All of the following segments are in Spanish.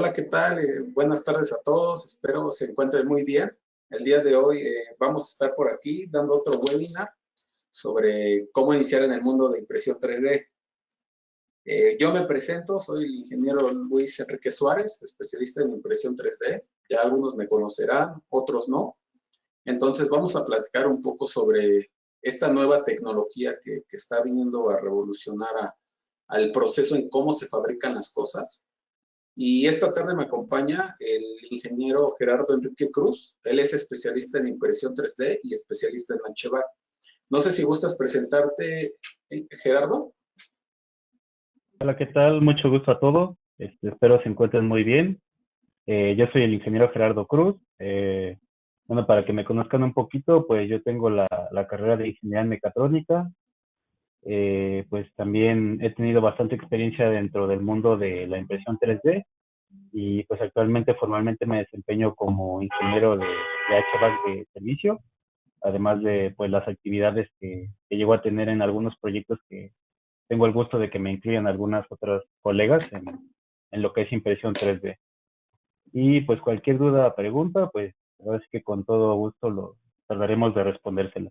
Hola, ¿qué tal? Buenas tardes a todos, espero se encuentren muy bien. El día de hoy vamos a estar por aquí dando otro webinar sobre cómo iniciar en el mundo de impresión 3D. Yo me presento, soy el ingeniero Luis Enrique Suárez, especialista en impresión 3D. Ya algunos me conocerán, otros no. Entonces vamos a platicar un poco sobre esta nueva tecnología que está viniendo a revolucionar al proceso en cómo se fabrican las cosas. Y esta tarde me acompaña el ingeniero Gerardo Enrique Cruz. Él es especialista en impresión 3D y especialista en HVAC. No sé si gustas presentarte, Gerardo. Hola, ¿qué tal? Mucho gusto a todos. Espero se encuentren muy bien. Yo soy el ingeniero Gerardo Cruz. Bueno, para que me conozcan un poquito, pues yo tengo la carrera de ingeniería en mecatrónica. Pues también he tenido bastante experiencia dentro del mundo de la impresión 3D y pues actualmente formalmente me desempeño como ingeniero de HVAC de servicio, además de pues las actividades que llego a tener en algunos proyectos que tengo el gusto de que me incluyan algunas otras colegas en lo que es impresión 3D. Y pues cualquier duda o pregunta, pues ahora sí que con todo gusto lo trataremos de respondérsela.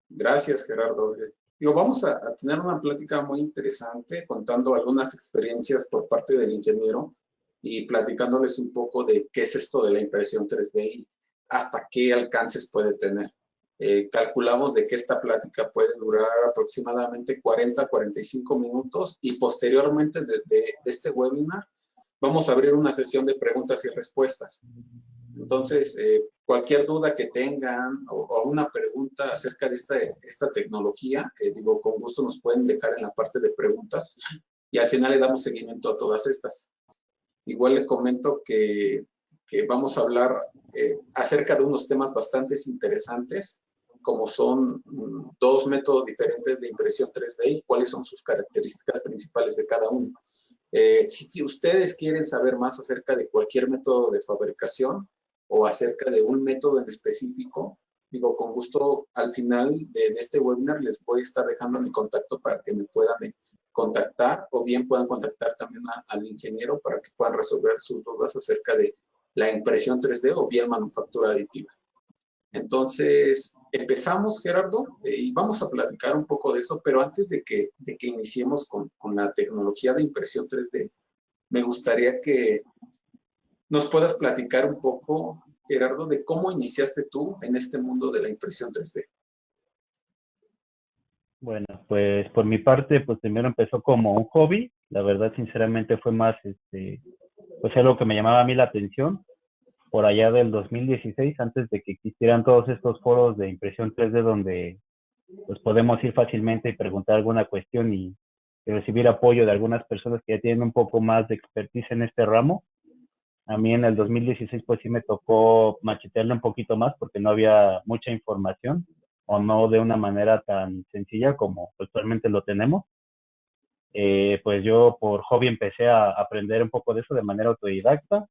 Gracias, Gerardo. Digo, vamos a tener una plática muy interesante contando algunas experiencias por parte del ingeniero y platicándoles un poco de qué es esto de la impresión 3D y hasta qué alcances puede tener. Calculamos de que esta plática puede durar aproximadamente 40 a 45 minutos y posteriormente de este webinar vamos a abrir una sesión de preguntas y respuestas. Entonces, cualquier duda que tengan o una pregunta acerca de esta tecnología, digo, con gusto nos pueden dejar en la parte de preguntas y al final le damos seguimiento a todas estas. Igual le comento que vamos a hablar acerca de unos temas bastante interesantes, como son dos métodos diferentes de impresión 3D y cuáles son sus características principales de cada uno. Si ustedes quieren saber más acerca de cualquier método de fabricación o acerca de un método en específico, digo, con gusto al final de este webinar les voy a estar dejando mi contacto para que me puedan contactar o bien puedan contactar también al ingeniero para que puedan resolver sus dudas acerca de la impresión 3D o bien manufactura aditiva. Entonces, empezamos, Gerardo, y vamos a platicar un poco de esto, pero antes de que iniciemos con la tecnología de impresión 3D, me gustaría que nos puedas platicar un poco, Gerardo, de cómo iniciaste tú en este mundo de la impresión 3D. Bueno, pues por mi parte, pues primero empezó como un hobby. La verdad, sinceramente, fue más, pues algo que me llamaba a mí la atención. Por allá del 2016, antes de que existieran todos estos foros de impresión 3D donde pues podemos ir fácilmente y preguntar alguna cuestión y recibir apoyo de algunas personas que ya tienen un poco más de expertise en este ramo. A mí en el 2016 pues sí me tocó machetearle un poquito más porque no había mucha información o no de una manera tan sencilla como actualmente lo tenemos. Pues yo por hobby empecé a aprender un poco de eso de manera autodidacta.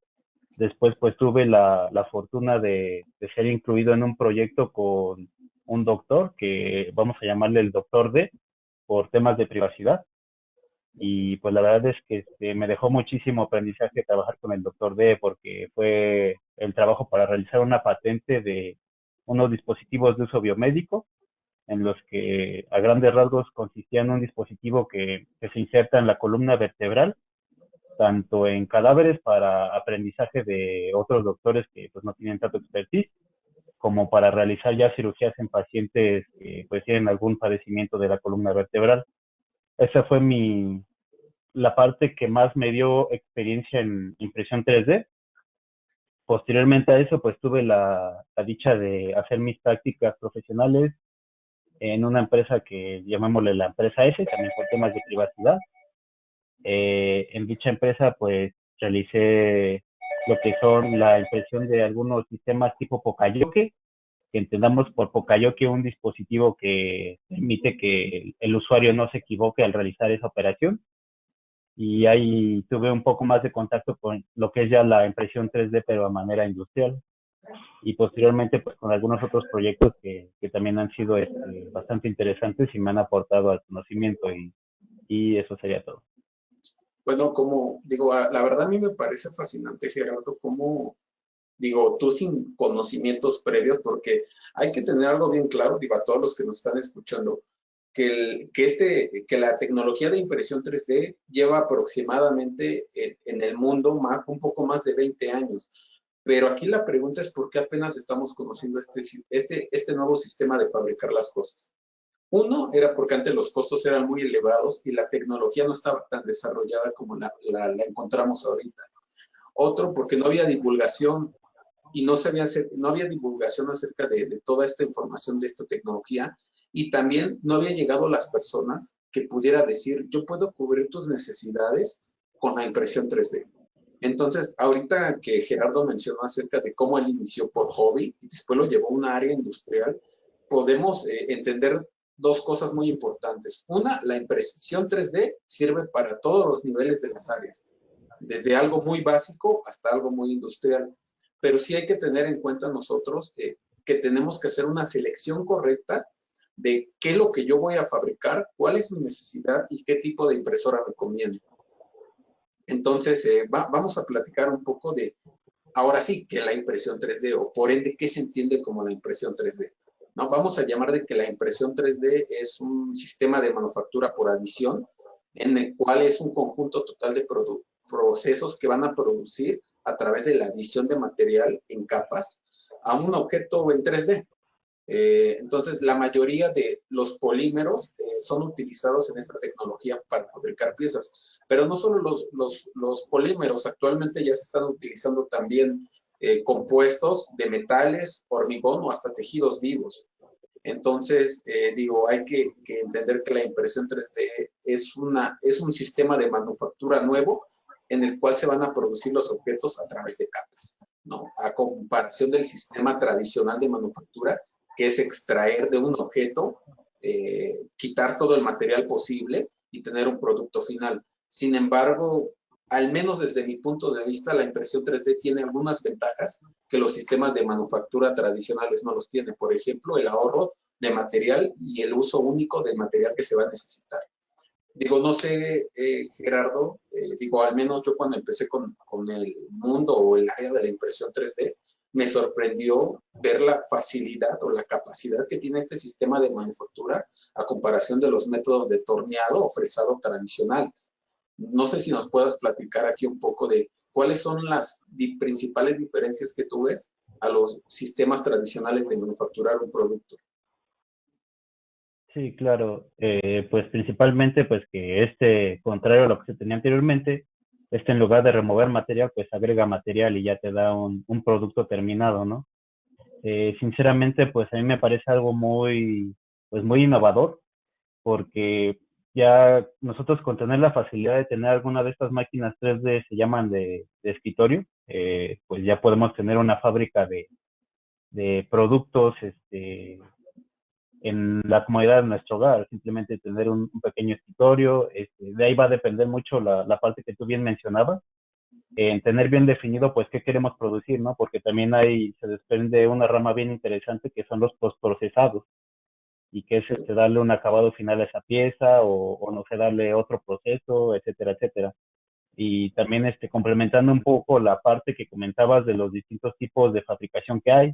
Después pues tuve la fortuna de ser incluido en un proyecto con un doctor que vamos a llamarle el doctor D por temas de privacidad. Y pues la verdad es que me dejó muchísimo aprendizaje trabajar con el doctor D porque fue el trabajo para realizar una patente de unos dispositivos de uso biomédico en los que a grandes rasgos consistía en un dispositivo que se inserta en la columna vertebral, tanto en cadáveres para aprendizaje de otros doctores que pues no tienen tanto expertise, como para realizar ya cirugías en pacientes que pues tienen algún padecimiento de la columna vertebral. Esa fue la parte que más me dio experiencia en impresión 3D. Posteriormente a eso, pues tuve la dicha de hacer mis prácticas profesionales en una empresa que llamémosle la empresa S, también por temas de privacidad. En dicha empresa, pues realicé lo que son la impresión de algunos sistemas tipo Pocayoke, que entendamos por Pocayoke un dispositivo que permite que el usuario no se equivoque al realizar esa operación. Y ahí tuve un poco más de contacto con lo que es ya la impresión 3D, pero a manera industrial. Y posteriormente, pues con algunos otros proyectos que también han sido bastante interesantes y me han aportado al conocimiento y eso sería todo. Bueno, como digo, la verdad a mí me parece fascinante, Gerardo, cómo, digo, tú sin conocimientos previos, porque hay que tener algo bien claro, digo, a todos los que nos están escuchando, que la tecnología de impresión 3D lleva aproximadamente en el mundo un poco más de 20 años. Pero aquí la pregunta es por qué apenas estamos conociendo este nuevo sistema de fabricar las cosas. Uno era porque antes los costos eran muy elevados y la tecnología no estaba tan desarrollada como la encontramos ahorita. Otro porque no había divulgación y no había divulgación acerca de toda esta información de esta tecnología y también no había llegado a las personas que pudiera decir, yo puedo cubrir tus necesidades con la impresión 3D. Entonces, ahorita que Gerardo mencionó acerca de cómo él inició por hobby y después lo llevó a una área industrial, podemos entender dos cosas muy importantes. Una, la impresión 3D sirve para todos los niveles de las áreas, desde algo muy básico hasta algo muy industrial. Pero sí hay que tener en cuenta nosotros que tenemos que hacer una selección correcta de qué es lo que yo voy a fabricar, cuál es mi necesidad y qué tipo de impresora me conviene. Entonces, vamos a platicar un poco de, ahora sí, que la impresión 3D o por ende, ¿qué se entiende como la impresión 3D? No, vamos a llamar de que la impresión 3D es un sistema de manufactura por adición en el cual es un conjunto total de procesos que van a producir a través de la adición de material en capas a un objeto en 3D. Entonces, la mayoría de los polímeros son utilizados en esta tecnología para fabricar piezas, pero no solo los polímeros, actualmente ya se están utilizando también compuestos de metales, hormigón o hasta tejidos vivos. Entonces, digo, hay que entender que la impresión 3D es un sistema de manufactura nuevo en el cual se van a producir los objetos a través de capas, ¿no? A comparación del sistema tradicional de manufactura, que es extraer de un objeto, quitar todo el material posible y tener un producto final. Sin embargo, al menos desde mi punto de vista, la impresión 3D tiene algunas ventajas que los sistemas de manufactura tradicionales no los tienen. Por ejemplo, el ahorro de material y el uso único del material que se va a necesitar. Digo, no sé, Gerardo, digo, al menos yo cuando empecé con el mundo o el área de la impresión 3D, me sorprendió ver la facilidad o la capacidad que tiene este sistema de manufactura a comparación de los métodos de torneado o fresado tradicionales. No sé si nos puedas platicar aquí un poco de cuáles son las principales diferencias que tú ves a los sistemas tradicionales de manufacturar un producto. Sí, claro. Pues principalmente, pues que contrario a lo que se tenía anteriormente, en lugar de remover material, pues agrega material y ya te da un producto terminado, ¿no? Sinceramente, pues a mí me parece algo pues muy innovador, porque ya nosotros con tener la facilidad de tener alguna de estas máquinas 3D, se llaman de escritorio, pues ya podemos tener una fábrica de productos, en la comodidad de nuestro hogar, simplemente tener un pequeño escritorio, de ahí va a depender mucho la parte que tú bien mencionabas, en tener bien definido pues qué queremos producir, ¿no? Porque también se desprende una rama bien interesante que son los postprocesados y que es Sí, darle un acabado final a esa pieza o no sé, darle otro proceso, etcétera, etcétera. Y también complementando un poco la parte que comentabas de los distintos tipos de fabricación que hay,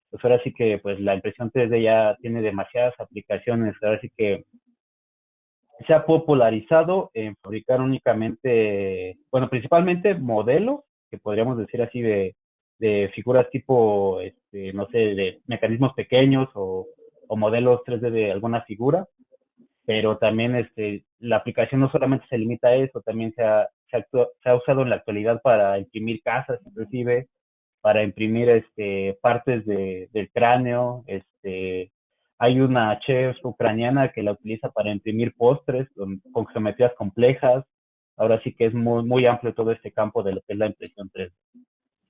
pues ahora sí que pues la impresión 3D ya tiene demasiadas aplicaciones, ahora sí que se ha popularizado en fabricar únicamente, bueno, principalmente modelos, que podríamos decir así de figuras tipo, no sé, de mecanismos pequeños o modelos 3D de alguna figura, pero también la aplicación no solamente se limita a eso, también se ha usado en la actualidad para imprimir casas, inclusive para imprimir partes del cráneo. Hay una chef ucraniana que la utiliza para imprimir postres con geometrías complejas. Ahora sí que es muy, muy amplio todo este campo de lo que es la impresión 3D.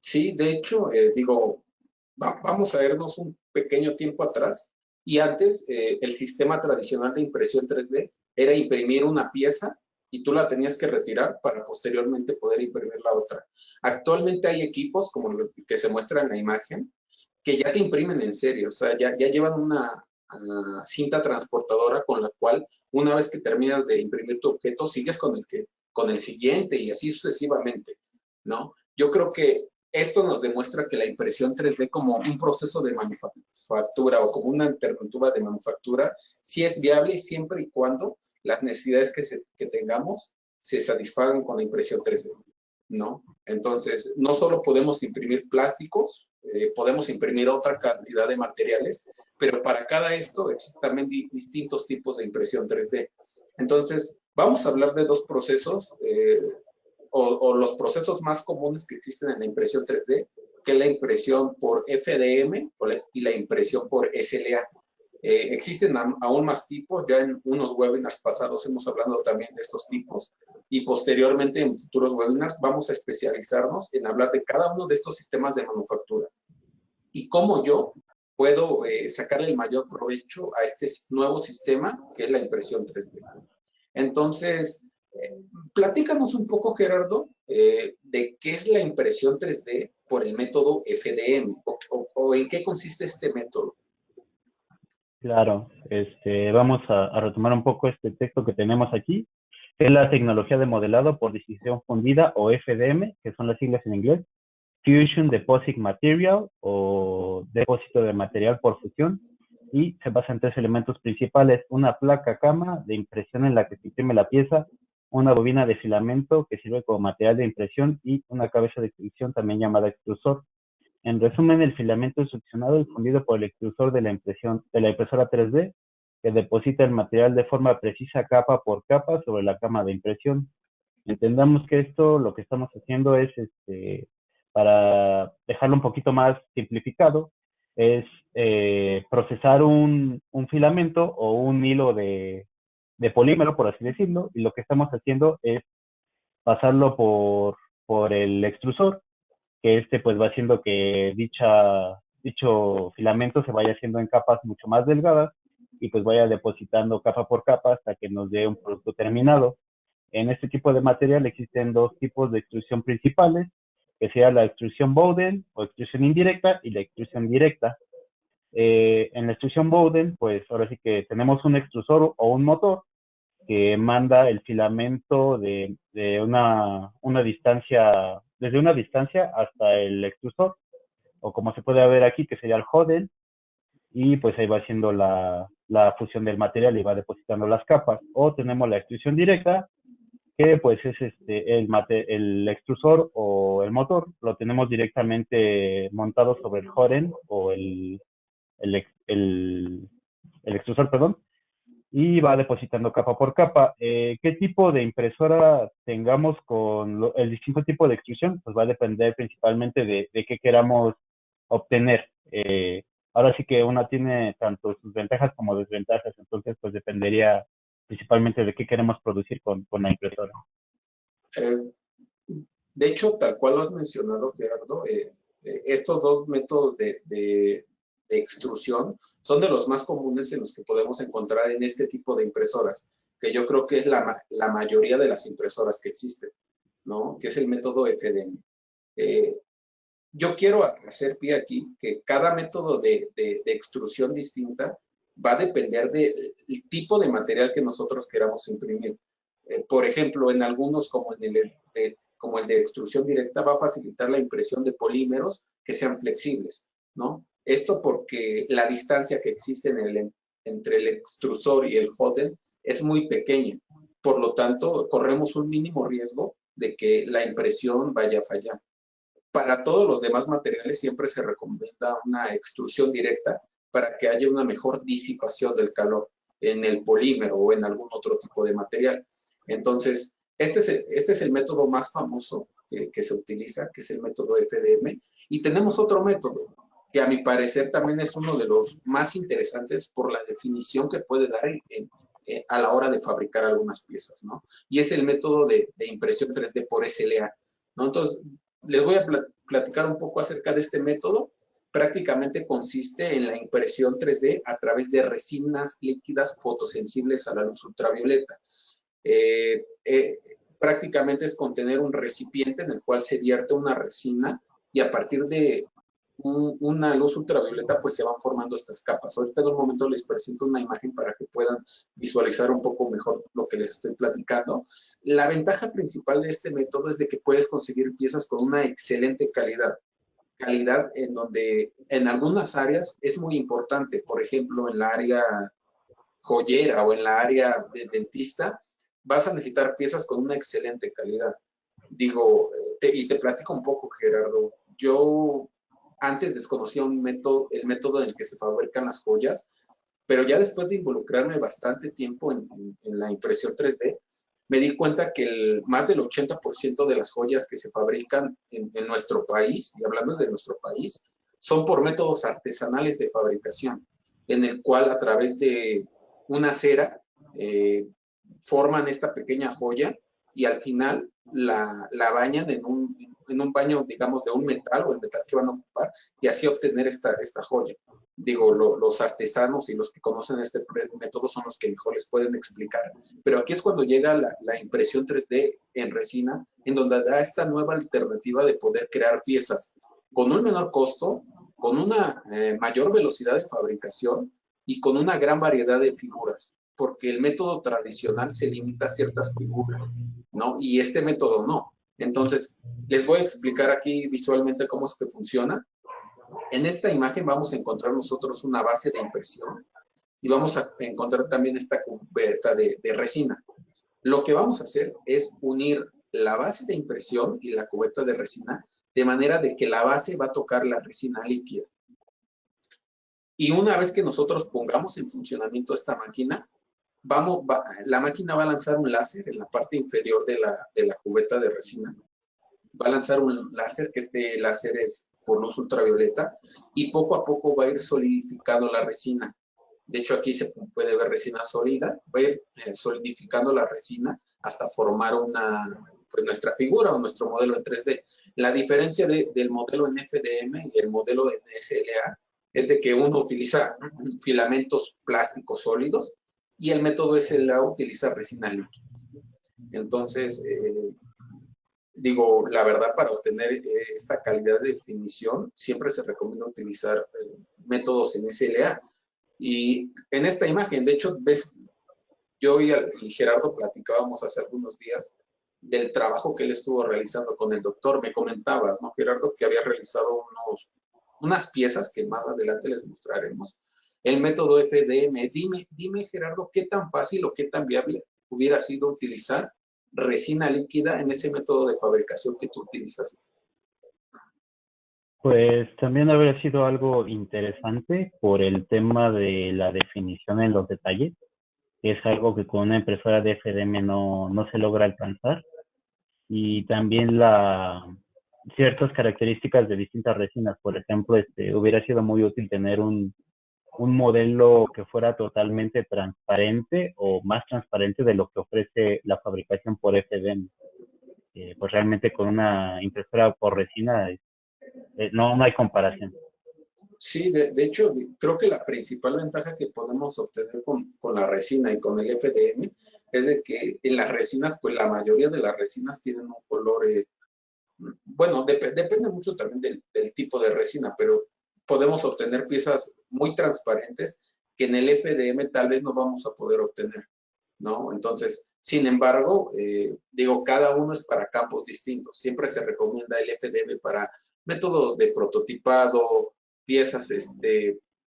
sí, de hecho, digo, vamos a irnos un pequeño tiempo atrás y antes el sistema tradicional de impresión 3D era imprimir una pieza y tú la tenías que retirar para posteriormente poder imprimir la otra. Actualmente hay equipos como lo que se muestra en la imagen que ya te imprimen en serio, o sea, ya llevan una cinta transportadora con la cual una vez que terminas de imprimir tu objeto, sigues con con el siguiente y así sucesivamente, ¿no? Yo creo que esto nos demuestra que la impresión 3D como un proceso de manufactura o como una alternativa de manufactura sí es viable siempre y cuando las necesidades que tengamos se satisfagan con la impresión 3D, ¿no? Entonces, no solo podemos imprimir plásticos, podemos imprimir otra cantidad de materiales, pero para cada esto existen también distintos tipos de impresión 3D. Entonces, vamos a hablar de dos procesos, o los procesos más comunes que existen en la impresión 3D, que es la impresión por FDM y la impresión por SLA. Existen aún más tipos, ya en unos webinars pasados hemos hablado también de estos tipos y posteriormente en futuros webinars vamos a especializarnos en hablar de cada uno de estos sistemas de manufactura y cómo yo puedo sacarle el mayor provecho a este nuevo sistema que es la impresión 3D. Entonces, platícanos un poco, Gerardo, de qué es la impresión 3D por el método FDM o en qué consiste este método. Claro, vamos a retomar un poco este texto que tenemos aquí, que es la tecnología de modelado por decisión fundida o FDM, que son las siglas en inglés, Fusion Deposit Material o depósito de material por fusión, y se basa en tres elementos principales: una placa cama de impresión en la que se imprime la pieza, una bobina de filamento que sirve como material de impresión y una cabeza de extrusión también llamada extrusor. En resumen, el filamento es succionado y fundido por el extrusor de la impresora 3D, que deposita el material de forma precisa capa por capa sobre la cama de impresión. Entendamos que esto lo que estamos haciendo es, para dejarlo un poquito más simplificado, es procesar un filamento o un hilo de polímero, por así decirlo, y lo que estamos haciendo es pasarlo por el extrusor, que pues va haciendo que dicho filamento se vaya haciendo en capas mucho más delgadas y pues vaya depositando capa por capa hasta que nos dé un producto terminado. En este tipo de material existen dos tipos de extrusión principales, que sea la extrusión Bowden o extrusión indirecta y la extrusión directa. En la extrusión Bowden, pues ahora sí que tenemos un extrusor o un motor que manda el filamento de una distancia, desde una distancia hasta el extrusor, o como se puede ver aquí, que sería el Hoden, y pues ahí va haciendo la fusión del material y va depositando las capas. O tenemos la extrusión directa, que pues es el extrusor o el motor, lo tenemos directamente montado sobre el Hoden o el, el, el extrusor, perdón, y va depositando capa por capa. ¿Qué tipo de impresora tengamos con el distinto tipo de extrusión? Pues va a depender principalmente de qué queramos obtener. Ahora sí que una tiene tanto sus ventajas como desventajas, entonces pues dependería principalmente de qué queremos producir con la impresora. Eh, de hecho, tal cual lo has mencionado, Gerardo, estos dos métodos de extrusión son de los más comunes en los que podemos encontrar en este tipo de impresoras, que yo creo que es la mayoría de las impresoras que existen, ¿no? Que es el método FDM. Eh, yo quiero hacer pie aquí que cada método de extrusión distinta va a depender del tipo de material que nosotros queramos imprimir. Por ejemplo, en algunos, como el de extrusión directa, va a facilitar la impresión de polímeros que sean flexibles, ¿no? Esto porque la distancia que existe entre el extrusor y el Hoden es muy pequeña. Por lo tanto, corremos un mínimo riesgo de que la impresión vaya a fallar. Para todos los demás materiales siempre se recomienda una extrusión directa para que haya una mejor disipación del calor en el polímero o en algún otro tipo de material. Entonces, este es el método más famoso que se utiliza, que es el método FDM. Y tenemos otro método que a mi parecer también es uno de los más interesantes por la definición que puede dar a la hora de fabricar algunas piezas, ¿no? Y es el método de impresión 3D por SLA, ¿no? Entonces, les voy a platicar un poco acerca de este método. Prácticamente consiste en la impresión 3D a través de resinas líquidas fotosensibles a la luz ultravioleta. Eh, eh, Prácticamente es contener un recipiente en el cual se vierte una resina y a partir una luz ultravioleta, pues se van formando estas capas. Ahorita en un momento les presento una imagen para que puedan visualizar un poco mejor lo que les estoy platicando. La ventaja principal de este método es de que puedes conseguir piezas con una excelente calidad. Calidad en donde en algunas áreas es muy importante, por ejemplo, en la área joyera o en la área de dentista, vas a necesitar piezas con una excelente calidad. Digo, y te platico un poco, Gerardo. Yo antes desconocía el método en el que se fabrican las joyas, pero ya después de involucrarme bastante tiempo en la impresión 3D, me di cuenta que más del 80% de las joyas que se fabrican en nuestro país, y hablando de nuestro país, son por métodos artesanales de fabricación, en el cual a través de una cera eh, forman esta pequeña joya y al final la bañan en un baño, digamos, de un metal o el metal que van a ocupar y así obtener esta joya. Digo, los artesanos y los que conocen este método son los que mejor les pueden explicar. Pero aquí es cuando llega la impresión 3D en resina, en donde da esta nueva alternativa de poder crear piezas con un menor costo, con una mayor velocidad de fabricación y con una gran variedad de figuras, porque el método tradicional se limita a ciertas figuras, ¿no? Y este método no. Entonces, les voy a explicar aquí visualmente cómo es que funciona. En esta imagen vamos a encontrar nosotros una base de impresión y vamos a encontrar también esta cubeta de resina. Lo que vamos a hacer es unir la base de impresión y la cubeta de resina de manera de que la base va a tocar la resina líquida. Y una vez que nosotros pongamos en funcionamiento esta máquina, la máquina va a lanzar un láser en la parte inferior de la cubeta de resina. Va a lanzar un láser, que este láser es por luz ultravioleta, y poco a poco va a ir solidificando la resina. De hecho, aquí se puede ver resina sólida, va a ir solidificando la resina hasta formar pues nuestra figura o nuestro modelo en 3D. La diferencia del modelo en FDM y el modelo en SLA es de que uno utiliza filamentos plásticos sólidos y el método SLA utiliza resina líquida. Entonces, digo, la verdad, para obtener esta calidad de definición, siempre se recomienda utilizar métodos en SLA. Y en esta imagen, de hecho, ves, yo y Gerardo platicábamos hace algunos días del trabajo que él estuvo realizando con el doctor. Me comentabas, ¿no, Gerardo? Que había realizado unas piezas que más adelante les mostraremos. El método FDM. Dime, Gerardo, ¿qué tan fácil o qué tan viable hubiera sido utilizar resina líquida en ese método de fabricación que tú utilizaste? Pues también habría sido algo interesante por el tema de la definición en los detalles, que es algo que con una impresora de FDM no se logra alcanzar. Y también ciertas características de distintas resinas. Por ejemplo, hubiera sido muy útil tener un modelo que fuera totalmente transparente o más transparente de lo que ofrece la fabricación por FDM. Pues realmente con una impresora por resina no hay comparación. Sí, de hecho, creo que la principal ventaja que podemos obtener con la resina y con el FDM es de que en las resinas, pues la mayoría de las resinas tienen un color, bueno, depende mucho también del tipo de resina, pero podemos obtener piezas muy transparentes que en el FDM tal vez no vamos a poder obtener, ¿no? Entonces, sin embargo, digo, cada uno es para campos distintos. Siempre se recomienda el FDM para métodos de prototipado, piezas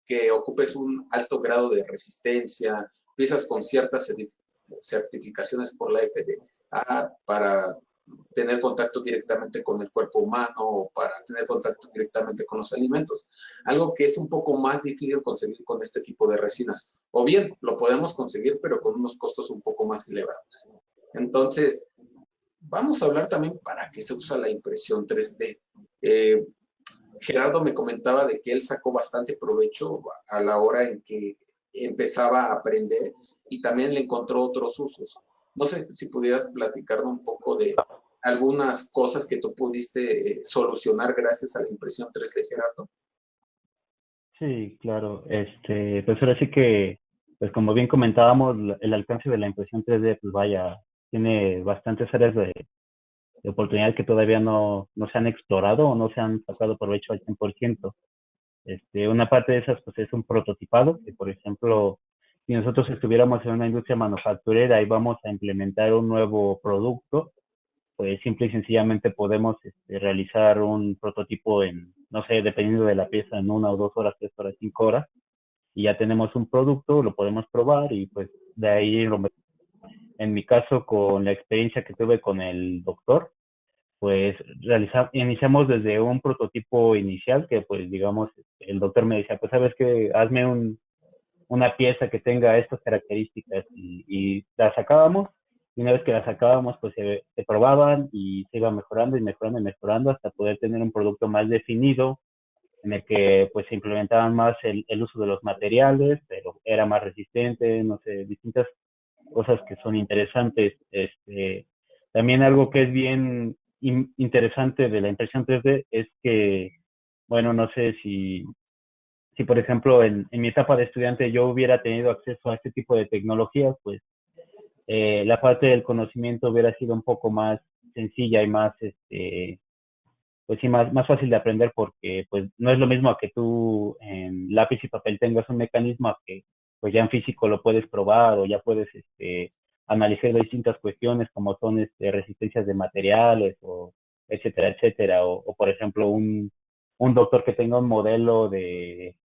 que ocupes un alto grado de resistencia, piezas con ciertas certificaciones por la FDA para tener contacto directamente con el cuerpo humano o para tener contacto directamente con los alimentos. Algo que es un poco más difícil conseguir con este tipo de resinas. O bien, lo podemos conseguir, pero con unos costos un poco más elevados. Entonces, vamos a hablar también para qué se usa la impresión 3D. Gerardo me comentaba de que él sacó bastante provecho a la hora en que empezaba a aprender y también le encontró otros usos. No sé si pudieras platicarme un poco de algunas cosas que tú pudiste solucionar gracias a la impresión 3D, Gerardo. Sí, claro. Pues ahora sí que, pues como bien comentábamos, el alcance de la impresión 3D, pues vaya, tiene bastantes áreas de oportunidad que todavía no se han explorado o no se han sacado provecho al 100%. Una parte de esas pues es un prototipado, que por ejemplo, si nosotros estuviéramos en una industria manufacturera y vamos a implementar un nuevo producto, pues simple y sencillamente podemos realizar un prototipo en, no sé, dependiendo de la pieza, en 1 o 2 horas, 3 horas, 5 horas, y ya tenemos un producto, lo podemos probar y pues de ahí en mi caso, con la experiencia que tuve con el doctor, pues iniciamos desde un prototipo inicial que pues digamos, el doctor me decía, pues sabes que hazme una pieza que tenga estas características y la sacábamos. Y una vez que la sacábamos, pues se probaban y se iba mejorando y mejorando y mejorando hasta poder tener un producto más definido en el que pues se implementaban más el uso de los materiales, pero era más resistente, no sé, distintas cosas que son interesantes. También algo que es bien interesante de la impresión 3D es que, bueno, no sé si por ejemplo en mi etapa de estudiante yo hubiera tenido acceso a este tipo de tecnologías, pues la parte del conocimiento hubiera sido un poco más sencilla y más, pues sí, más fácil de aprender porque pues no es lo mismo a que tú en lápiz y papel tengas un mecanismo a que pues ya en físico lo puedes probar o ya puedes analizar distintas cuestiones como son resistencias de materiales o etcétera, etcétera. O por ejemplo un doctor que tenga un modelo de,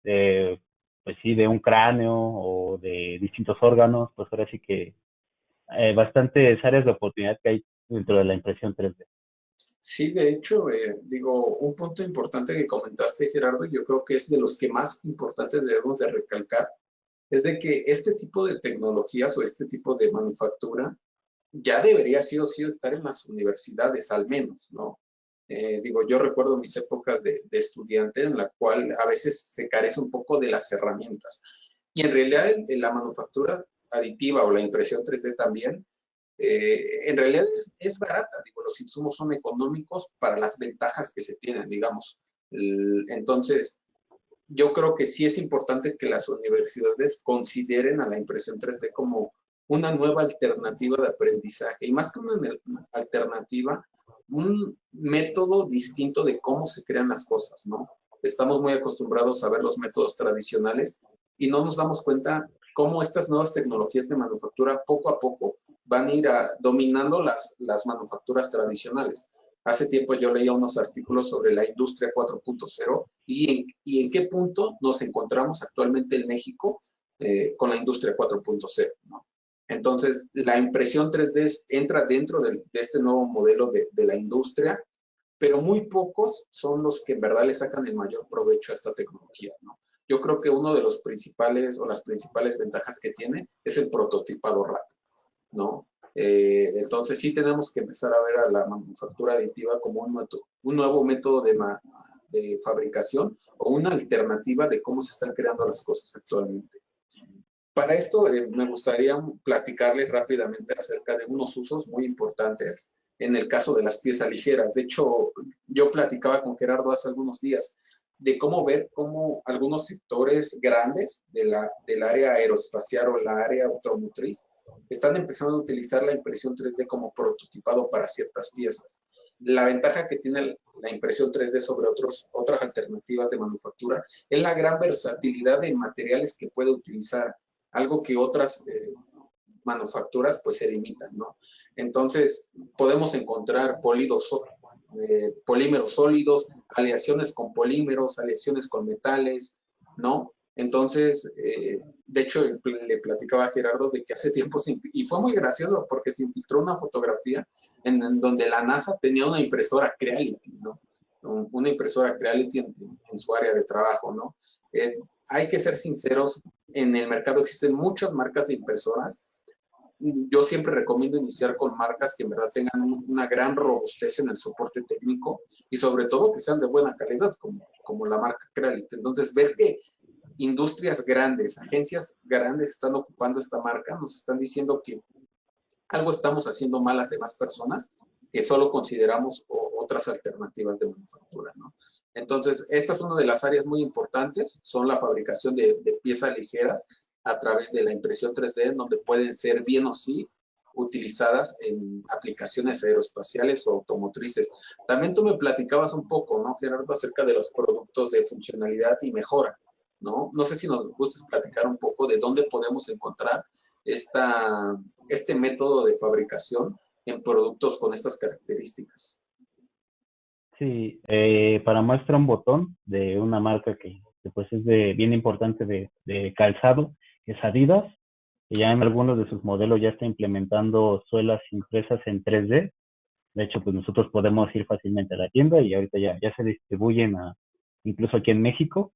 pues sí, de un cráneo o de distintos órganos, pues ahora sí que bastantes áreas de oportunidad que hay dentro de la impresión 3D. Sí, de hecho, digo, un punto importante que comentaste, Gerardo, yo creo que es de los que más importantes debemos de recalcar, es de que este tipo de tecnologías o este tipo de manufactura ya debería sí o sí estar en las universidades, al menos, ¿no? Digo, yo recuerdo mis épocas de estudiante en la cual a veces se carece un poco de las herramientas. Y en realidad la manufactura aditiva o la impresión 3D también, en realidad es barata. Digo, los insumos son económicos para las ventajas que se tienen, digamos. Entonces, yo creo que sí es importante que las universidades consideren a la impresión 3D como una nueva alternativa de aprendizaje y más que una alternativa, un método distinto de cómo se crean las cosas, ¿no? Estamos muy acostumbrados a ver los métodos tradicionales y no nos damos cuenta cómo estas nuevas tecnologías de manufactura poco a poco van a ir dominando las manufacturas tradicionales. Hace tiempo yo leía unos artículos sobre la industria 4.0 y en qué punto nos encontramos actualmente en México con la industria 4.0, ¿no? Entonces, la impresión 3D entra dentro de este nuevo modelo de la industria, pero muy pocos son los que en verdad le sacan el mayor provecho a esta tecnología, ¿no? Yo creo que uno de los principales o las principales ventajas que tiene es el prototipado rápido, ¿no? Entonces sí tenemos que empezar a ver a la manufactura aditiva como un nuevo método de fabricación o una alternativa de cómo se están creando las cosas actualmente. Para esto me gustaría platicarles rápidamente acerca de unos usos muy importantes en el caso de las piezas ligeras. De hecho, yo platicaba con Gerardo hace algunos días de cómo ver cómo algunos sectores grandes del área aeroespacial o la área automotriz están empezando a utilizar la impresión 3D como prototipado para ciertas piezas. La ventaja que tiene la impresión 3D sobre otras alternativas de manufactura es la gran versatilidad de materiales que puede utilizar, algo que otras manufacturas pues se limitan, ¿no? Entonces podemos encontrar polímeros sólidos, aleaciones con polímeros, aleaciones con metales, ¿no? Entonces, de hecho, le platicaba a Gerardo de que hace tiempo, y fue muy gracioso porque se infiltró una fotografía en donde la NASA tenía una impresora Creality, ¿no? Una impresora Creality en su área de trabajo, ¿no? Hay que ser sinceros, en el mercado existen muchas marcas de impresoras. Yo siempre recomiendo iniciar con marcas que en verdad tengan una gran robustez en el soporte técnico y sobre todo que sean de buena calidad, como la marca Creality. Entonces, ver que industrias grandes, agencias grandes están ocupando esta marca, nos están diciendo que algo estamos haciendo mal las demás personas, que solo consideramos otras alternativas de manufactura, ¿no? Entonces, esta es una de las áreas muy importantes, son la fabricación de piezas ligeras a través de la impresión 3D, donde pueden ser bien o sí utilizadas en aplicaciones aeroespaciales o automotrices. También tú me platicabas un poco, ¿no, Gerardo, acerca de los productos de funcionalidad y mejora, ¿no? No sé si nos gustas platicar un poco de dónde podemos encontrar este método de fabricación en productos con estas características. Sí, para muestra un botón de una marca que, pues es de bien importante de calzado, que es Adidas, que ya en algunos de sus modelos ya está implementando suelas impresas en 3D. De hecho, pues nosotros podemos ir fácilmente a la tienda y ahorita ya se distribuyen incluso aquí en México.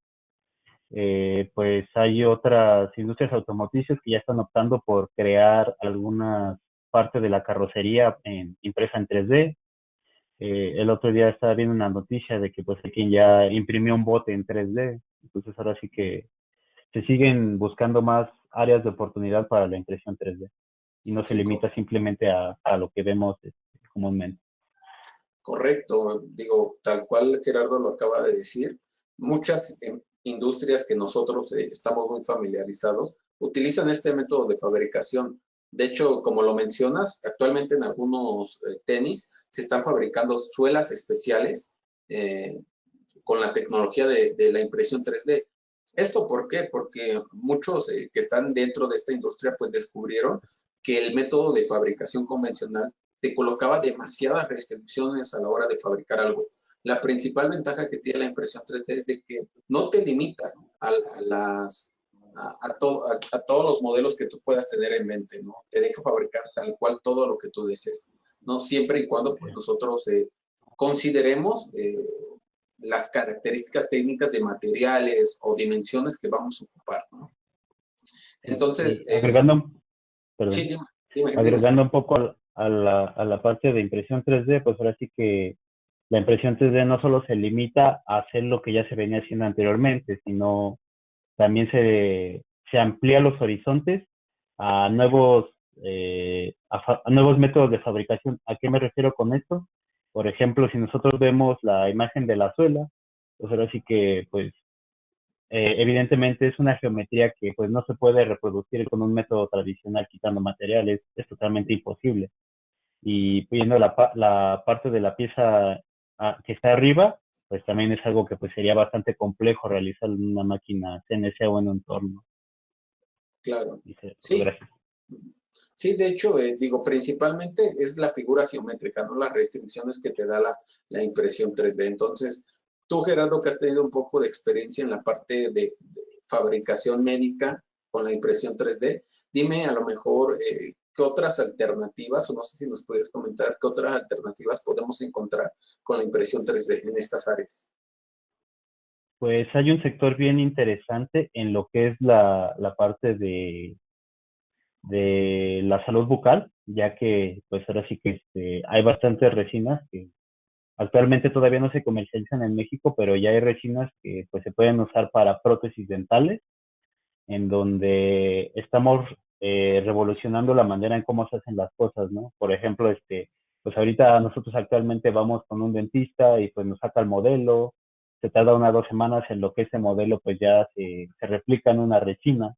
Pues hay otras industrias automotrices que ya están optando por crear algunas partes de la carrocería impresa en 3D. El otro día estaba viendo una noticia de que pues hay quien ya imprimió un bote en 3D. Entonces ahora sí que se siguen buscando más áreas de oportunidad para la impresión 3D y no se Sí, limita simplemente a lo que vemos comúnmente. correcto, digo, tal cual Gerardo lo acaba de decir, muchas industrias que nosotros estamos muy familiarizados utilizan este método de fabricación. De hecho, como lo mencionas, actualmente en algunos tenis se están fabricando suelas especiales eh, con la tecnología de la impresión 3D. ¿Esto por qué? Porque muchos que están dentro de esta industria pues descubrieron que el método de fabricación convencional te colocaba demasiadas restricciones a la hora de fabricar algo. La principal ventaja que tiene la impresión 3D es de que no te limita a todos los modelos que tú puedas tener en mente, ¿no? Te deja fabricar tal cual todo lo que tú desees, ¿no? Siempre y cuando pues nosotros consideremos las características técnicas de materiales o dimensiones que vamos a ocupar, ¿no? Sí, Entonces, y agregando, sí, perdón, dime. agregando un poco a la parte de impresión 3D, pues ahora sí que la impresión 3D no solo se limita a hacer lo que ya se venía haciendo anteriormente, sino también se amplía los horizontes a a nuevos métodos de fabricación. ¿A qué me refiero con esto? Por ejemplo, si nosotros vemos la imagen de la suela, pues ahora sí que, pues, evidentemente es una geometría que pues no se puede reproducir con un método tradicional quitando materiales, es totalmente imposible. Y viendo la parte de la pieza que está arriba, pues también es algo que pues sería bastante complejo realizar en una máquina CNC o en un entorno. Claro. Dice, Sí, gracias. sí, de hecho, digo, principalmente es la figura geométrica, no las restricciones que te da la impresión 3D. Entonces, tú, Gerardo, que has tenido un poco de experiencia en la parte de fabricación médica con la impresión 3D, dime a lo mejor qué otras alternativas, o no sé si nos puedes comentar qué otras alternativas podemos encontrar con la impresión 3D en estas áreas. Pues hay un sector bien interesante en lo que es la parte de la salud bucal, ya que pues ahora sí que hay bastantes resinas que actualmente todavía no se comercializan en México, pero ya hay resinas que pues se pueden usar para prótesis dentales, en donde estamos revolucionando la manera en cómo se hacen las cosas, ¿no? Por ejemplo, pues ahorita nosotros actualmente vamos con un dentista y pues nos saca el modelo, se tarda 1 o 2 semanas en lo que ese modelo pues ya se replica en una resina.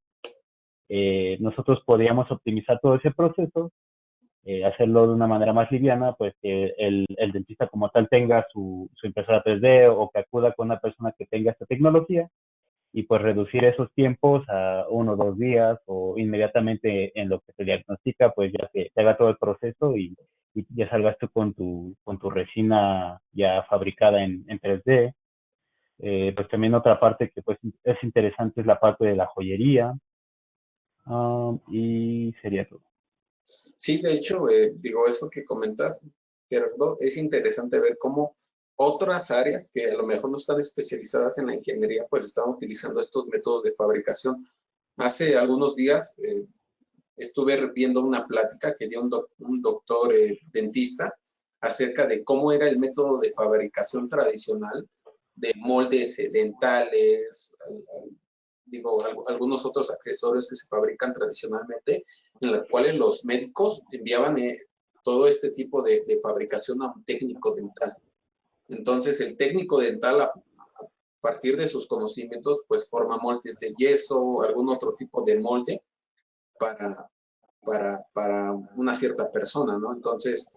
Nosotros podríamos optimizar todo ese proceso, hacerlo de una manera más liviana, pues que el dentista como tal tenga su impresora 3D o que acuda con una persona que tenga esta tecnología y pues reducir esos tiempos a 1 o 2 días o inmediatamente en lo que se diagnostica, pues ya se haga todo el proceso y ya salgas tú con tu resina ya fabricada en 3D. Pues también otra parte que pues es interesante es la parte de la joyería, y sería todo. Sí, de hecho, digo, eso que comentas, Gerardo, es interesante ver cómo otras áreas que a lo mejor no están especializadas en la ingeniería, pues están utilizando estos métodos de fabricación. Hace algunos días estuve viendo una plática que dio un doctor dentista acerca de cómo era el método de fabricación tradicional de moldes dentales, digo, algunos otros accesorios que se fabrican tradicionalmente, en los cuales los médicos enviaban todo este tipo de fabricación a un técnico dental. Entonces, el técnico dental, a partir de sus conocimientos, pues forma moldes de yeso, algún otro tipo de molde para para una cierta persona, ¿no? Entonces,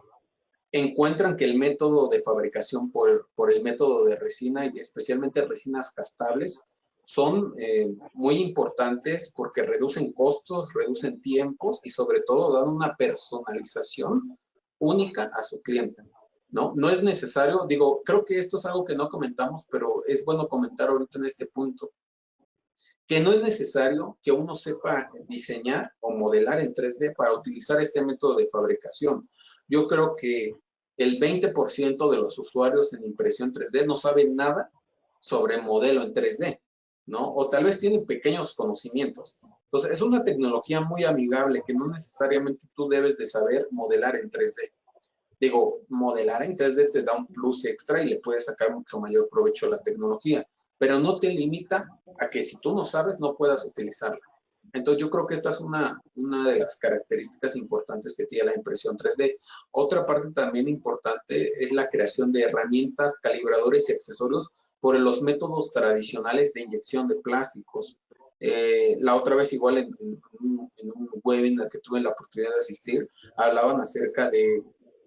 encuentran que el método de fabricación por el método de resina y especialmente resinas castables son muy importantes porque reducen costos, reducen tiempos y sobre todo dan una personalización única a su cliente, ¿no? No es necesario, digo, creo que esto es algo que no comentamos, pero es bueno comentar ahorita en este punto, que no es necesario que uno sepa diseñar o modelar en 3D para utilizar este método de fabricación. Yo creo que el 20% de los usuarios en impresión 3D no saben nada sobre modelo en 3D, ¿no? O tal vez tienen pequeños conocimientos. Entonces, es una tecnología muy amigable que no necesariamente tú debes de saber modelar en 3D. Digo, modelar en 3D te da un plus extra y le puedes sacar mucho mayor provecho a la tecnología, pero no te limita a que si tú no sabes, no puedas utilizarla. Entonces yo creo que esta es una de las características importantes que tiene la impresión 3D. Otra parte también importante es la creación de herramientas, calibradores y accesorios por los métodos tradicionales de inyección de plásticos. La otra vez igual en un webinar que tuve la oportunidad de asistir, hablaban acerca de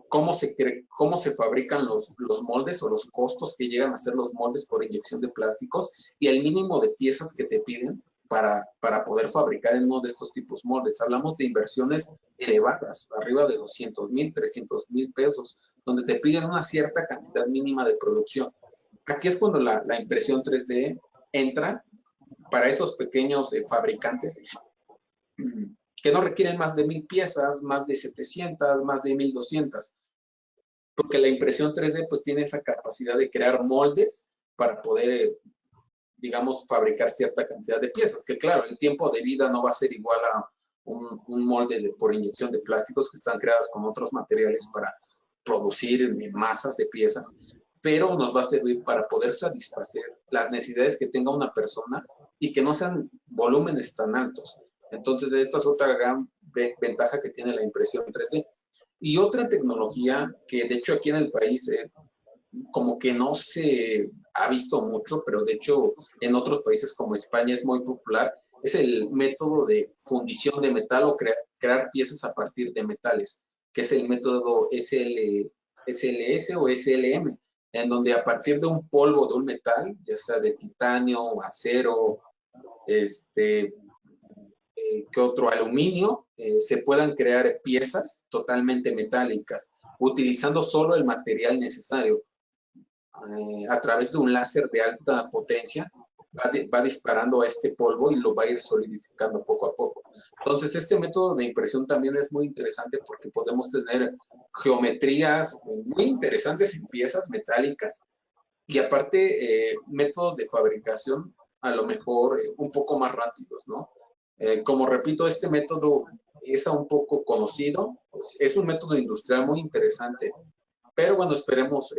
cómo se fabrican los moldes o los costos que llegan a ser los moldes por inyección de plásticos y el mínimo de piezas que te piden para poder fabricar en uno de estos tipos moldes. Hablamos de inversiones elevadas, arriba de 200,000, 300,000 pesos, donde te piden una cierta cantidad mínima de producción. Aquí es cuando la impresión 3D entra para esos pequeños fabricantes que no requieren más de 1,000 piezas, más de 700, más de 1,200, porque la impresión 3D pues tiene esa capacidad de crear moldes para poder, digamos, fabricar cierta cantidad de piezas, que claro, el tiempo de vida no va a ser igual a un molde por inyección de plásticos que están creados con otros materiales para producir masas de piezas, pero nos va a servir para poder satisfacer las necesidades que tenga una persona y que no sean volúmenes tan altos. Entonces, esta es otra gran ventaja que tiene la impresión 3D. Y otra tecnología que de hecho aquí en el país como que no se ha visto mucho, pero de hecho en otros países como España es muy popular, es el método de fundición de metal o crear piezas a partir de metales, que es el método SLS o SLM, en donde a partir de un polvo de un metal, ya sea de titanio, acero, este, que otro aluminio, se puedan crear piezas totalmente metálicas, utilizando solo el material necesario. A través de un láser de alta potencia, va disparando a este polvo y lo va a ir solidificando poco a poco. Entonces, este método de impresión también es muy interesante porque podemos tener geometrías muy interesantes en piezas metálicas y aparte métodos de fabricación a lo mejor un poco más rápidos, ¿no? Como repito, este método es un poco conocido, es un método industrial muy interesante, pero bueno, esperemos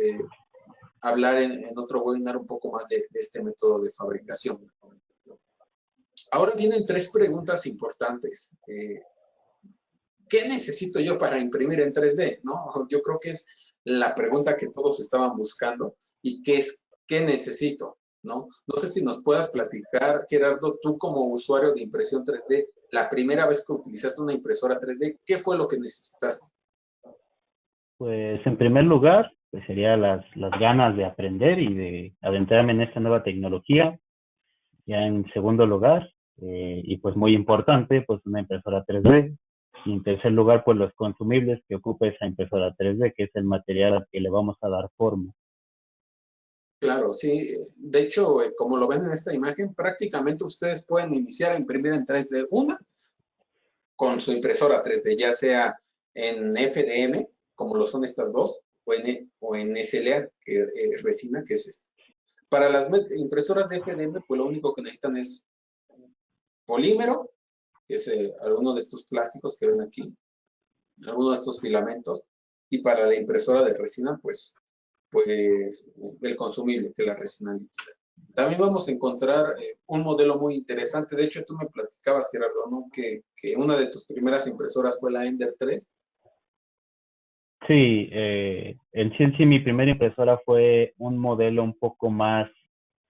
hablar en otro webinar un poco más de este método de fabricación. Ahora vienen tres preguntas importantes. ¿Qué necesito yo para imprimir en 3D? ¿No? Yo creo que es la pregunta que todos estaban buscando y qué necesito, ¿no? No sé si nos puedas platicar, Gerardo, tú como usuario de impresión 3D, la primera vez que utilizaste una impresora 3D, ¿qué fue lo que necesitaste? Pues en primer lugar, pues sería las ganas de aprender y de adentrarme en esta nueva tecnología. Ya en segundo lugar, y pues muy importante, pues una impresora 3D. Y en tercer lugar, pues los consumibles que ocupa esa impresora 3D, que es el material al que le vamos a dar forma. Claro, sí. De hecho, como lo ven en esta imagen, prácticamente ustedes pueden iniciar a imprimir en 3D una con su impresora 3D, ya sea en FDM, como lo son estas dos, o en SLA, que es resina, que es esta. Para las impresoras de FDM, pues lo único que necesitan es polímero, que es alguno de estos plásticos que ven aquí, alguno de estos filamentos, y para la impresora de resina, pues el consumible, que es la resina líquida. También vamos a encontrar un modelo muy interesante. De hecho, tú me platicabas, Gerardo, ¿no? Que una de tus primeras impresoras fue la Ender 3. Sí, en sí mi primera impresora fue un modelo un poco más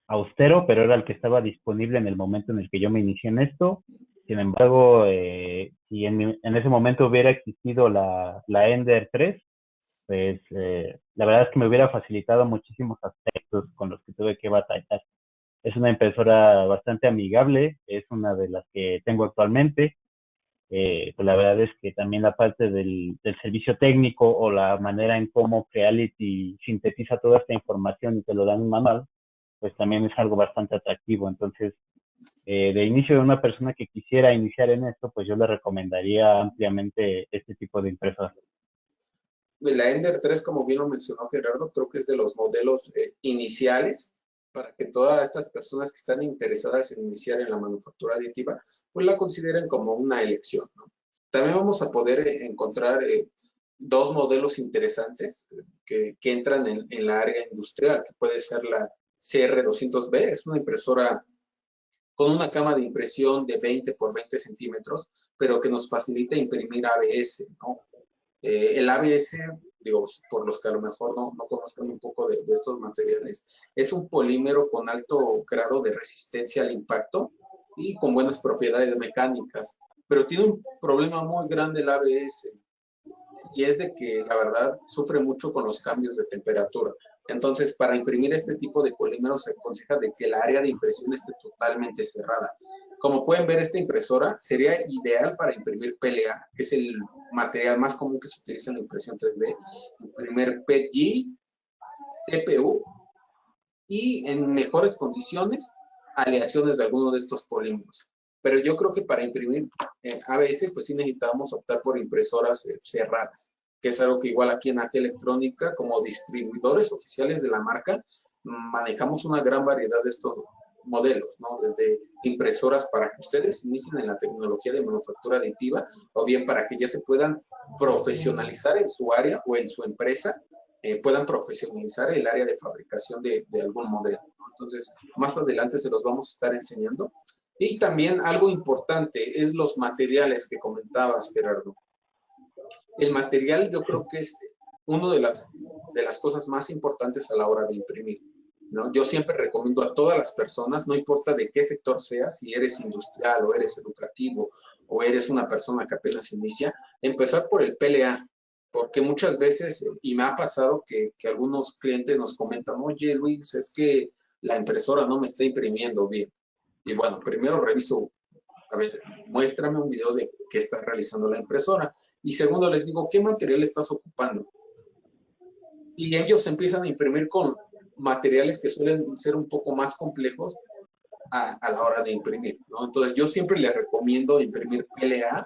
austero, pero era el que estaba disponible en el momento en el que yo me inicié en esto. Sin embargo, si en ese momento hubiera existido la Ender 3, pues la verdad es que me hubiera facilitado muchísimos aspectos con los que tuve que batallar. Es una impresora bastante amigable, es una de las que tengo actualmente. Pues la verdad es que también la parte del servicio técnico o la manera en cómo Creality sintetiza toda esta información y te lo dan en manual, pues también es algo bastante atractivo. Entonces, de inicio de una persona que quisiera iniciar en esto, pues yo le recomendaría ampliamente este tipo de impresoras. La Ender 3, como bien lo mencionó Gerardo, creo que es de los modelos iniciales para que todas estas personas que están interesadas en iniciar en la manufactura aditiva, pues la consideren como una elección, ¿no? También vamos a poder encontrar dos modelos interesantes que entran en la área industrial, que puede ser la CR200B, es una impresora con una cama de impresión de 20 por 20 centímetros, pero que nos facilita imprimir ABS, ¿no? El ABS, digo, por los que a lo mejor no conozcan un poco de estos materiales, es un polímero con alto grado de resistencia al impacto y con buenas propiedades mecánicas, pero tiene un problema muy grande el ABS, y es de que la verdad sufre mucho con los cambios de temperatura. Entonces, para imprimir este tipo de polímeros se aconseja de que el área de impresión esté totalmente cerrada. Como pueden ver, esta impresora sería ideal para imprimir PLA, que es el material más común que se utiliza en la impresión 3D, imprimir PETG, TPU y en mejores condiciones aleaciones de alguno de estos polímeros. Pero yo creo que para imprimir ABS, pues sí necesitamos optar por impresoras cerradas, que es algo que igual aquí en AG Electrónica, como distribuidores oficiales de la marca, manejamos una gran variedad de estos modelos, ¿no? Desde impresoras para que ustedes inicien en la tecnología de manufactura aditiva, o bien para que ya se puedan profesionalizar en su área o en su empresa, puedan profesionalizar el área de fabricación de algún modelo, ¿no? Entonces, más adelante se los vamos a estar enseñando. Y también algo importante es los materiales que comentabas, Gerardo. El material yo creo que es una de las cosas más importantes a la hora de imprimir, ¿no? Yo siempre recomiendo a todas las personas, no importa de qué sector seas, si eres industrial o eres educativo o eres una persona que apenas inicia, empezar por el PLA, porque muchas veces, y me ha pasado que algunos clientes nos comentan, oye Luis, es que la impresora no me está imprimiendo bien. Y bueno, primero reviso, a ver, muéstrame un video de qué está realizando la impresora. Y segundo, les digo, ¿qué material estás ocupando? Y ellos empiezan a imprimir con materiales que suelen ser un poco más complejos a la hora de imprimir, ¿no? Entonces, yo siempre les recomiendo imprimir PLA,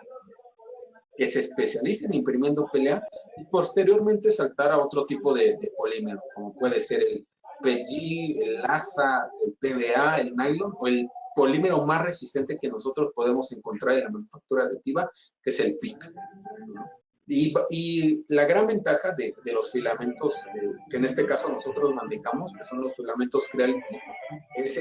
que se especialicen imprimiendo PLA y posteriormente saltar a otro tipo de polímero, como puede ser el PG, el ASA, el PBA, el nylon o el polímero más resistente que nosotros podemos encontrar en la manufactura aditiva, que es el PIC, ¿no? Y la gran ventaja de los filamentos, que en este caso nosotros manejamos, que son los filamentos Creality, es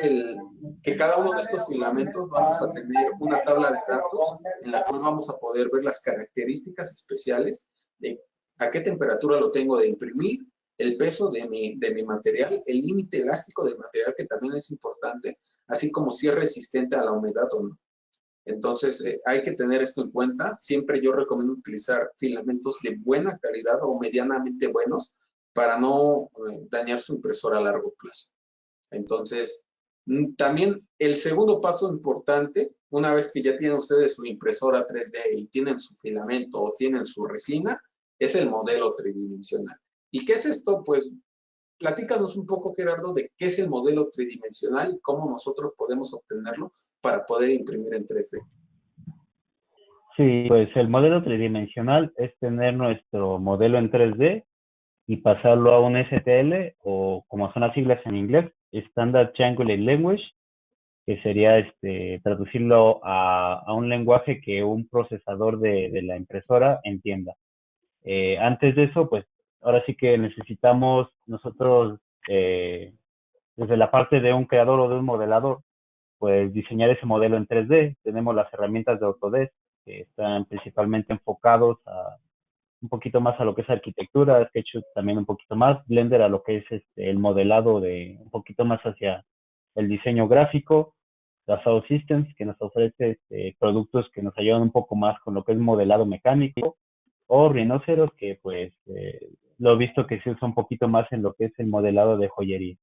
que cada uno de estos filamentos vamos a tener una tabla de datos en la cual vamos a poder ver las características especiales de a qué temperatura lo tengo de imprimir, el peso de mi material, el límite elástico del material, que también es importante, así como si es resistente a la humedad o no. Entonces, hay que tener esto en cuenta. Siempre yo recomiendo utilizar filamentos de buena calidad o medianamente buenos para no dañar su impresora a largo plazo. Entonces, también el segundo paso importante, una vez que ya tienen ustedes su impresora 3D y tienen su filamento o tienen su resina, es el modelo tridimensional. ¿Y qué es esto? Pues platícanos un poco, Gerardo, de qué es el modelo tridimensional y cómo nosotros podemos obtenerlo para poder imprimir en 3D. Sí, pues el modelo tridimensional es tener nuestro modelo en 3D y pasarlo a un STL o como son las siglas en inglés, Standard Triangular Language, que sería traducirlo a un lenguaje que un procesador de la impresora entienda. Antes de eso, pues ahora sí que necesitamos nosotros, desde la parte de un creador o de un modelador, pues diseñar ese modelo en 3D. Tenemos las herramientas de Autodesk que están principalmente enfocados a un poquito más a lo que es arquitectura, SketchUp también un poquito más, Blender a lo que es el modelado de un poquito más hacia el diseño gráfico. Dassault Systems, que nos ofrece productos que nos ayudan un poco más con lo que es modelado mecánico, o Rhinoceros, que pues lo he visto que se usa un poquito más en lo que es el modelado de joyería.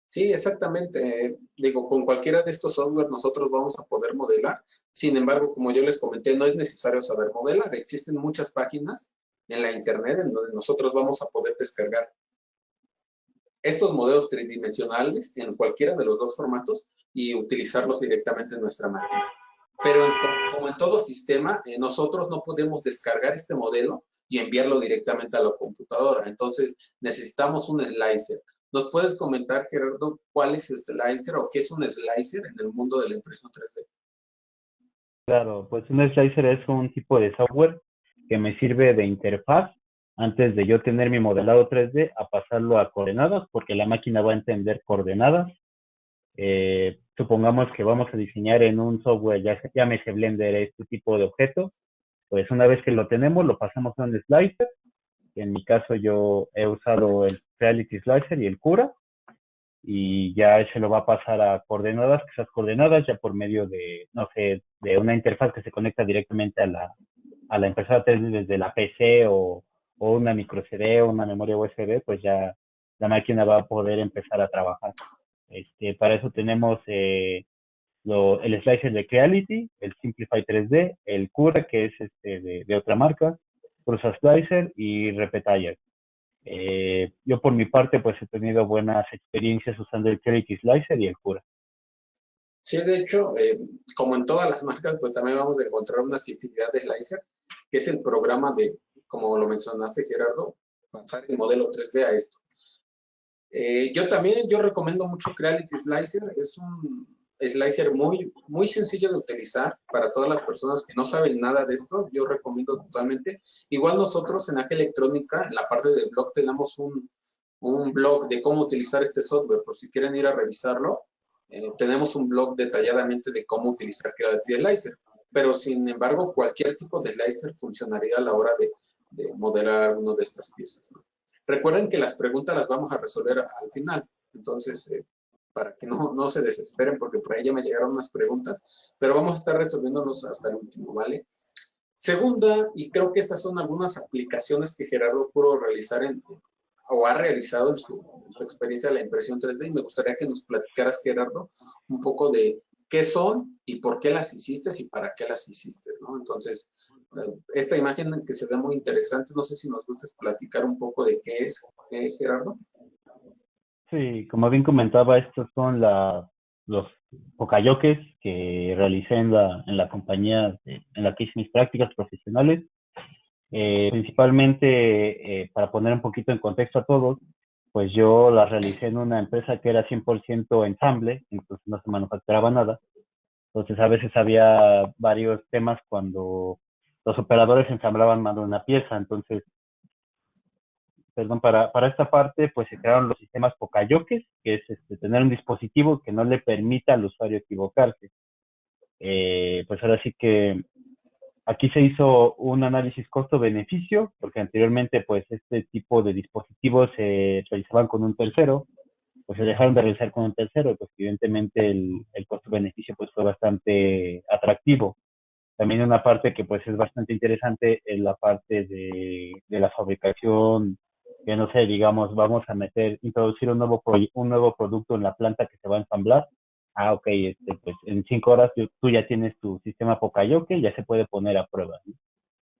Sí, exactamente. Digo, con cualquiera de estos software nosotros vamos a poder modelar. Sin embargo, como yo les comenté, no es necesario saber modelar. Existen muchas páginas en la internet en donde nosotros vamos a poder descargar estos modelos tridimensionales en cualquiera de los dos formatos y utilizarlos directamente en nuestra máquina. Pero como en todo sistema, nosotros no podemos descargar este modelo y enviarlo directamente a la computadora. Entonces, necesitamos un slicer. ¿Nos puedes comentar, Gerardo, cuál es el slicer o qué es un slicer en el mundo de la impresión 3D? Claro, pues un slicer es un tipo de software que me sirve de interfaz antes de yo tener mi modelado 3D a pasarlo a coordenadas, porque la máquina va a entender coordenadas. Supongamos que vamos a diseñar en un software, ya llámese Blender, este tipo de objeto, pues una vez que lo tenemos, lo pasamos a un slicer. En mi caso yo he usado el Reality Slicer y el Cura, y ya se lo va a pasar a coordenadas, que esas coordenadas ya por medio de, no sé, de una interfaz que se conecta directamente a la impresora 3D desde la PC o una micro CD o una memoria USB, pues ya la máquina va a poder empezar a trabajar. Para eso tenemos el slicer de Creality, el Simplify 3D, el Cura, que es de otra marca, Prusa Slicer y Repetier. Yo por mi parte pues he tenido buenas experiencias usando el Creality Slicer y el Cura. Sí, de hecho, como en todas las marcas, pues también vamos a encontrar una infinidad de slicer, que es el programa de, como lo mencionaste, Gerardo, pasar el modelo 3D a esto. Yo recomiendo mucho Creality Slicer, es un slicer muy sencillo de utilizar para todas las personas que no saben nada de esto, yo recomiendo totalmente. Igual nosotros en AG Electrónica, en la parte del blog, tenemos un blog de cómo utilizar este software, por si quieren ir a revisarlo, tenemos un blog detalladamente de cómo utilizar Creality Slicer, pero sin embargo, cualquier tipo de slicer funcionaría a la hora de modelar alguna de estas piezas, ¿no? Recuerden que las preguntas las vamos a resolver al final, entonces, para que no se desesperen, porque por ahí ya me llegaron unas preguntas, pero vamos a estar resolviéndolos hasta el último, ¿vale? Segunda, y creo que estas son algunas aplicaciones que Gerardo pudo realizar o ha realizado en su experiencia de la impresión 3D, y me gustaría que nos platicaras, Gerardo, un poco de qué son y por qué las hiciste y para qué las hiciste, ¿no? Entonces, esta imagen que se ve muy interesante, no sé si nos gustes platicar un poco de qué es, Gerardo. Sí, como bien comentaba, estos son los pocayokes que realicé en la compañía en la que hice mis prácticas profesionales. Principalmente, para poner un poquito en contexto a todos, pues yo las realicé en una empresa que era 100% ensamble, entonces no se manufacturaba nada. Entonces a veces había varios temas cuando los operadores ensamblaban más de una pieza. Entonces, perdón, para esta parte, pues se crearon los sistemas Pocayokes, que es tener un dispositivo que no le permita al usuario equivocarse. Pues ahora sí que aquí se hizo un análisis costo-beneficio, porque anteriormente pues este tipo de dispositivos se realizaban con un tercero, pues se dejaron de realizar con un tercero, pues evidentemente el costo-beneficio pues fue bastante atractivo. También una parte que pues es bastante interesante es la parte de la fabricación, que no sé, digamos, vamos a introducir un nuevo producto en la planta que se va a ensamblar. Ah, ok, pues en 5 horas tú ya tienes tu sistema Pocayoke y ya se puede poner a prueba, ¿no?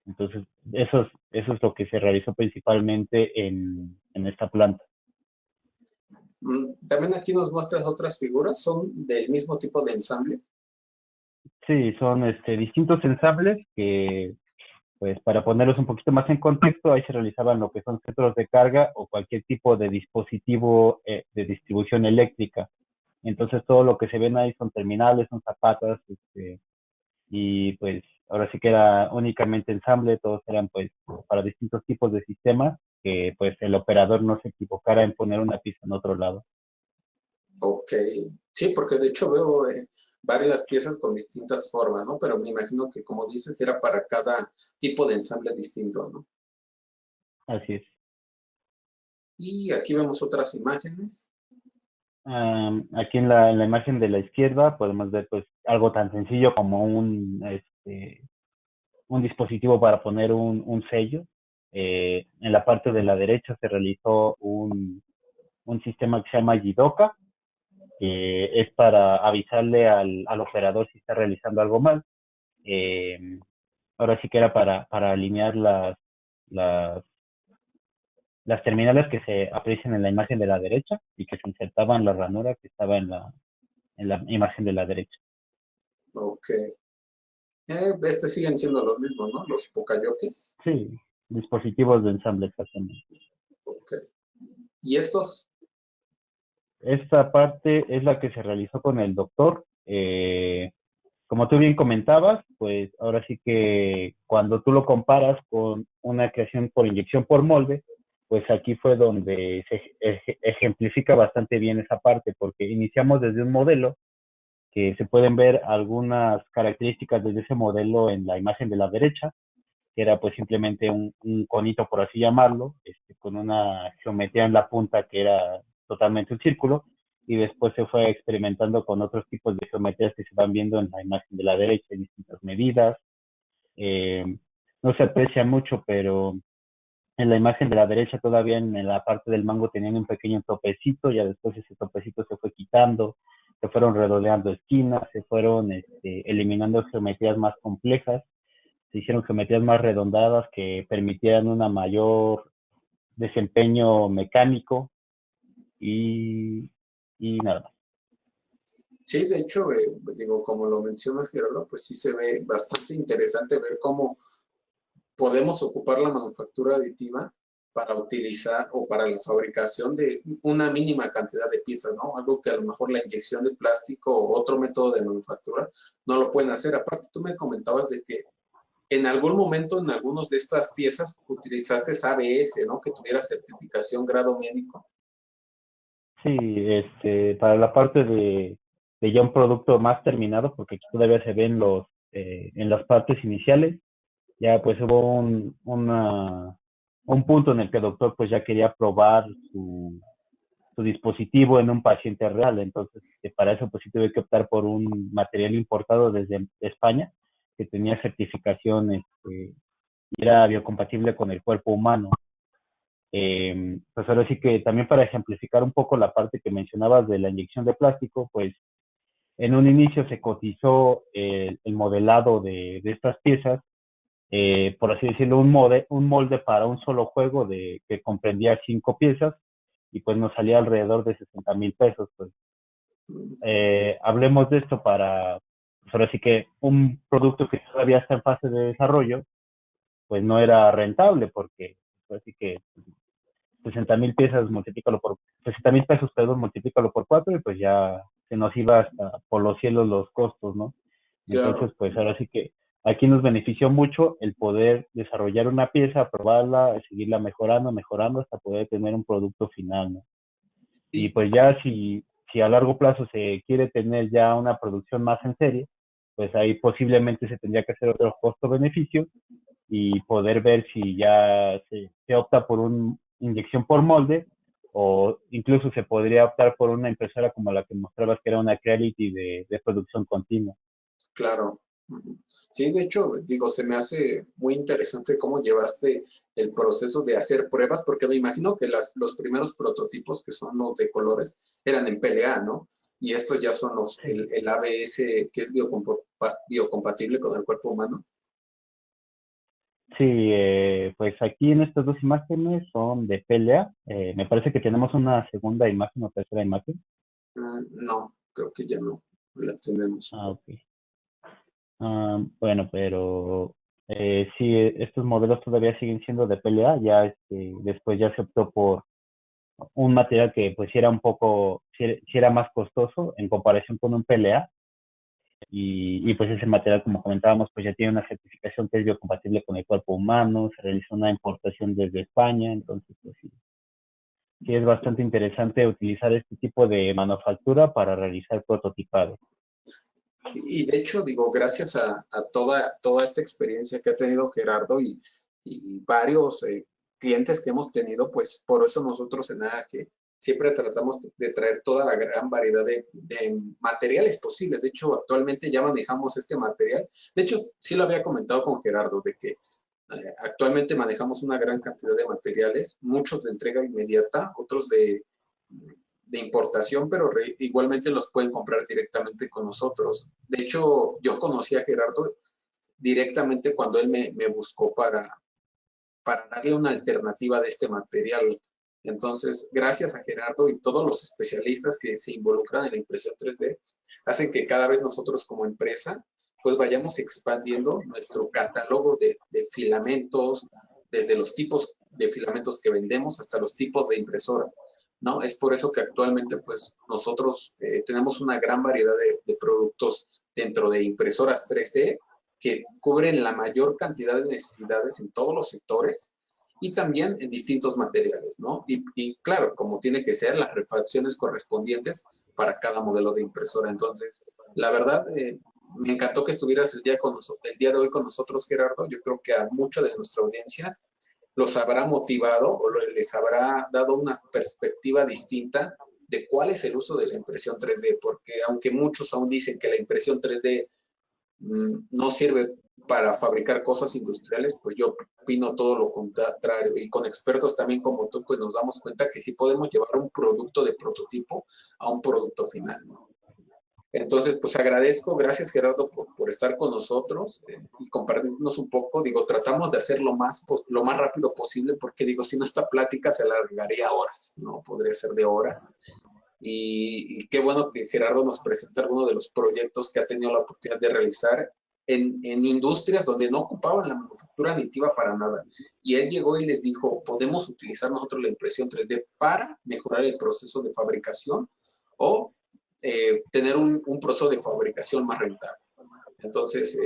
Entonces, eso es lo que se realizó principalmente en esta planta. También aquí nos muestras otras figuras, son del mismo tipo de ensamble. Sí, son distintos ensambles que, pues para ponerlos un poquito más en contexto, ahí se realizaban lo que son centros de carga o cualquier tipo de dispositivo de distribución eléctrica. Entonces todo lo que se ven ahí son terminales, son zapatas, y pues ahora sí que era únicamente ensamble, todos eran pues para distintos tipos de sistemas, que pues el operador no se equivocara en poner una pieza en otro lado. Ok, sí, porque de hecho veo varias piezas con distintas formas, ¿no? Pero me imagino que, como dices, era para cada tipo de ensamble distinto, ¿no? Así es. Y aquí vemos otras imágenes. Aquí en la imagen de la izquierda podemos ver pues algo tan sencillo como un dispositivo para poner un sello. En la parte de la derecha se realizó un sistema que se llama Jidoka, que es para avisarle al operador si está realizando algo mal. Eh, Ahora sí que era para alinear las, las terminales que se aprecian en la imagen de la derecha y que se insertaban la ranura que estaba en la imagen de la derecha. Ok. Siguen siendo los mismos, ¿no? Los Pokayokes. Sí, dispositivos de ensamble exactamente. Ok. ¿Y estos? Esta parte es la que se realizó con el doctor. Como tú bien comentabas, pues ahora sí que cuando tú lo comparas con una creación por inyección por molde, pues aquí fue donde se ejemplifica bastante bien esa parte, porque iniciamos desde un modelo que se pueden ver algunas características de ese modelo en la imagen de la derecha, que era pues simplemente un conito, por así llamarlo, con una geometría en la punta que era totalmente un círculo, y después se fue experimentando con otros tipos de geometrías que se van viendo en la imagen de la derecha, en distintas medidas. Eh, no se aprecia mucho, pero en la imagen de la derecha todavía en la parte del mango tenían un pequeño topecito, ya después ese topecito se fue quitando, se fueron redondeando esquinas, se fueron eliminando geometrías más complejas, se hicieron geometrías más redondadas que permitieran una mayor desempeño mecánico y, y nada más. Sí, de hecho, digo, como lo mencionas, Gerardo, pues sí se ve bastante interesante ver cómo podemos ocupar la manufactura aditiva para utilizar o para la fabricación de una mínima cantidad de piezas, ¿no? Algo que a lo mejor la inyección de plástico o otro método de manufactura no lo pueden hacer. Aparte, tú me comentabas de que en algún momento en algunas de estas piezas utilizaste ABS, ¿no? Que tuviera certificación grado médico. Sí, para la parte de ya un producto más terminado, porque aquí todavía se ven en las partes iniciales, ya pues hubo un punto en el que el doctor pues ya quería probar su dispositivo en un paciente real. Entonces, para eso pues sí tuve que optar por un material importado desde España que tenía certificación y era biocompatible con el cuerpo humano. Pues ahora sí que también para ejemplificar un poco la parte que mencionabas de la inyección de plástico, pues en un inicio se cotizó el modelado de estas piezas, por así decirlo, un molde para un solo juego que comprendía 5 piezas y pues nos salía alrededor de 60,000 pesos. Pues hablemos de esto pues ahora sí que un producto que todavía está en fase de desarrollo, pues no era rentable porque pues, así que 60,000 piezas multiplícalo por 60,000 pesos, perdón, multiplícalo por 4 y pues ya se nos iba hasta por los cielos los costos, ¿no? Entonces, Claro. pues ahora sí que aquí nos benefició mucho el poder desarrollar una pieza, probarla, seguirla mejorando, mejorando hasta poder tener un producto final, ¿no? Y Y, pues ya si a largo plazo se quiere tener ya una producción más en serie, pues ahí posiblemente se tendría que hacer otro costo-beneficio y poder ver si ya se opta por una inyección por molde o incluso se podría optar por una impresora como la que mostrabas que era una Creality de producción continua. claro. Sí, de hecho, digo, se me hace muy interesante cómo llevaste el proceso de hacer pruebas, porque me imagino que los primeros prototipos, que son los de colores, eran en PLA, ¿no? Y estos ya son Sí. el ABS, que es biocompatible con el cuerpo humano. Sí, pues aquí en estas dos imágenes son de PLA. Me parece que tenemos una segunda imagen o tercera imagen. No, creo que ya no la tenemos. Ah, ok. Bueno, pero sí, estos modelos todavía siguen siendo de PLA. Ya después ya se optó por un material que pues sí era un poco, sí era más costoso en comparación con un PLA y pues ese material, como comentábamos, pues ya tiene una certificación que es biocompatible con el cuerpo humano, se realizó una importación desde España, entonces pues sí, sí es bastante interesante utilizar este tipo de manufactura para realizar prototipado. Y de hecho, digo, gracias a toda esta experiencia que ha tenido Gerardo y varios clientes que hemos tenido, pues por eso nosotros en AAG siempre tratamos de traer toda la gran variedad de materiales posibles. De hecho, actualmente ya manejamos este material. De hecho, sí lo había comentado con Gerardo, de que actualmente manejamos una gran cantidad de materiales, muchos de entrega inmediata, otros de importación, pero igualmente los pueden comprar directamente con nosotros. De hecho, yo conocí a Gerardo directamente cuando él me buscó para darle una alternativa de este material. Entonces, gracias a Gerardo y todos los especialistas que se involucran en la impresión 3D, hacen que cada vez nosotros como empresa, pues vayamos expandiendo nuestro catálogo de filamentos, desde los tipos de filamentos que vendemos hasta los tipos de impresoras, ¿no? Es por eso que actualmente, pues, nosotros tenemos una gran variedad de productos dentro de impresoras 3D que cubren la mayor cantidad de necesidades en todos los sectores y también en distintos materiales, ¿no? Y claro, como tiene que ser, las refacciones correspondientes para cada modelo de impresora. Entonces, la verdad, me encantó que estuvieras el día de hoy con nosotros, Gerardo. Yo creo que a mucha de nuestra audiencia los habrá motivado o les habrá dado una perspectiva distinta de cuál es el uso de la impresión 3D, porque aunque muchos aún dicen que la impresión 3D no sirve para fabricar cosas industriales, pues yo opino todo lo contrario. Y con expertos también como tú, pues nos damos cuenta que sí podemos llevar un producto de prototipo a un producto final, ¿no? Entonces, pues agradezco, gracias Gerardo por estar con nosotros y compartirnos un poco. Digo, tratamos de hacer lo más rápido posible porque digo, si no esta plática se alargaría horas, ¿no? Podría ser de horas. Y qué bueno que Gerardo nos presenta algunos de los proyectos que ha tenido la oportunidad de realizar en industrias donde no ocupaban la manufactura aditiva para nada. Y él llegó y les dijo, podemos utilizar nosotros la impresión 3D para mejorar el proceso de fabricación o tener un proceso de fabricación más rentable. Entonces,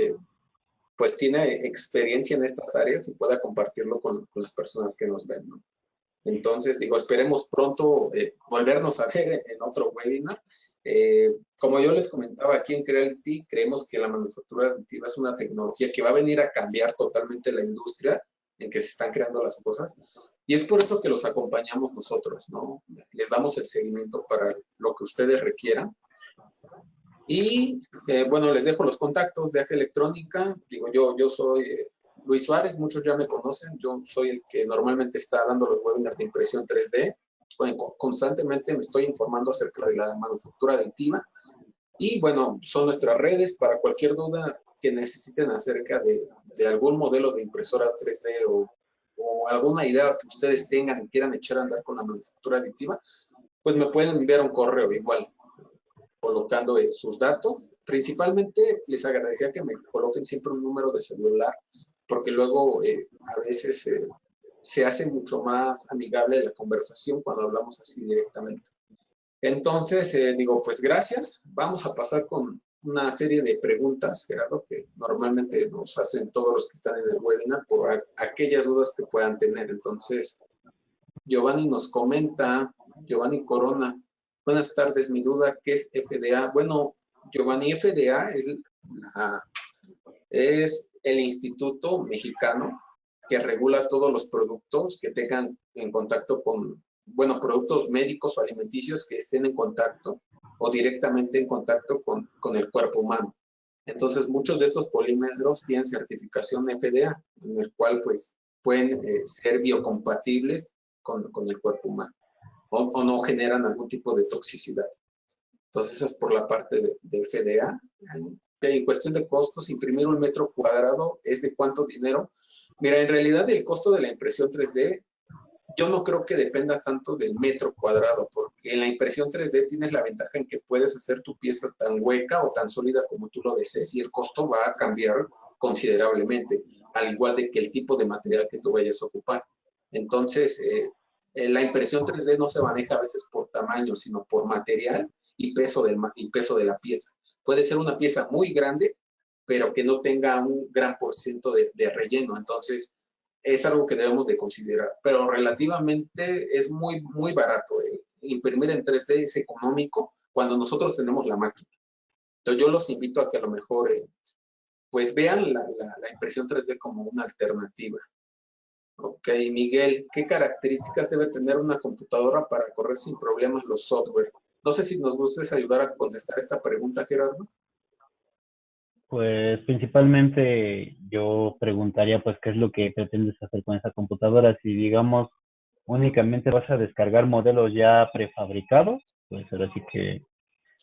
pues tiene experiencia en estas áreas y pueda compartirlo con las personas que nos ven, ¿no? Entonces, digo, esperemos pronto volvernos a ver en otro webinar. Como yo les comentaba, aquí en Creality creemos que la manufactura aditiva es una tecnología que va a venir a cambiar totalmente la industria en que se están creando las cosas. Y es por eso que los acompañamos nosotros, ¿no? Les damos el seguimiento para lo que ustedes requieran. Y bueno, les dejo los contactos de Aja Electrónica. Digo, yo soy Luis Suárez, muchos ya me conocen. Yo soy el que normalmente está dando los webinars de impresión 3D. Bueno, constantemente me estoy informando acerca de la manufactura aditiva. Y bueno, son nuestras redes para cualquier duda que necesiten acerca de algún modelo de impresoras 3D o alguna idea que ustedes tengan y quieran echar a andar con la manufactura aditiva, pues me pueden enviar un correo igual colocando sus datos. Principalmente les agradecería que me coloquen siempre un número de celular, porque luego a veces se hace mucho más amigable la conversación cuando hablamos así directamente. Entonces, digo, pues gracias. Vamos a pasar con una serie de preguntas, Gerardo, que normalmente nos hacen todos los que están en el webinar por aquellas dudas que puedan tener. Entonces, Giovanni nos comenta, Giovanni Corona, buenas tardes, mi duda, ¿qué es FDA? Bueno, Giovanni, FDA es el instituto mexicano que regula todos los productos que tengan en contacto con, bueno, productos médicos o alimenticios que estén en contacto o directamente en contacto con el cuerpo humano. Entonces, muchos de estos polímeros tienen certificación FDA, en el cual pues pueden ser biocompatibles con el cuerpo humano o no generan algún tipo de toxicidad. Entonces, eso es por la parte de FDA. En cuestión de costos, imprimir un metro cuadrado es de cuánto dinero. Mira, en realidad el costo de la impresión 3D, yo no creo que dependa tanto del metro cuadrado, porque en la impresión 3D tienes la ventaja en que puedes hacer tu pieza tan hueca o tan sólida como tú lo desees y el costo va a cambiar considerablemente, al igual de que el tipo de material que tú vayas a ocupar. Entonces, la impresión 3D no se maneja a veces por tamaño, sino por material y peso de la pieza. Puede ser una pieza muy grande, pero que no tenga un gran por ciento de relleno. Entonces, es algo que debemos de considerar. Pero relativamente es muy barato. Imprimir en 3D es económico cuando nosotros tenemos la máquina. Entonces, yo los invito a que a lo mejor pues vean la impresión 3D como una alternativa. Ok, Miguel, ¿qué características debe tener una computadora para correr sin problemas los software? No sé si nos gustes ayudar a contestar esta pregunta, Gerardo. Pues principalmente yo preguntaría pues qué es lo que pretendes hacer con esa computadora. Si digamos únicamente vas a descargar modelos ya prefabricados, pues ahora sí que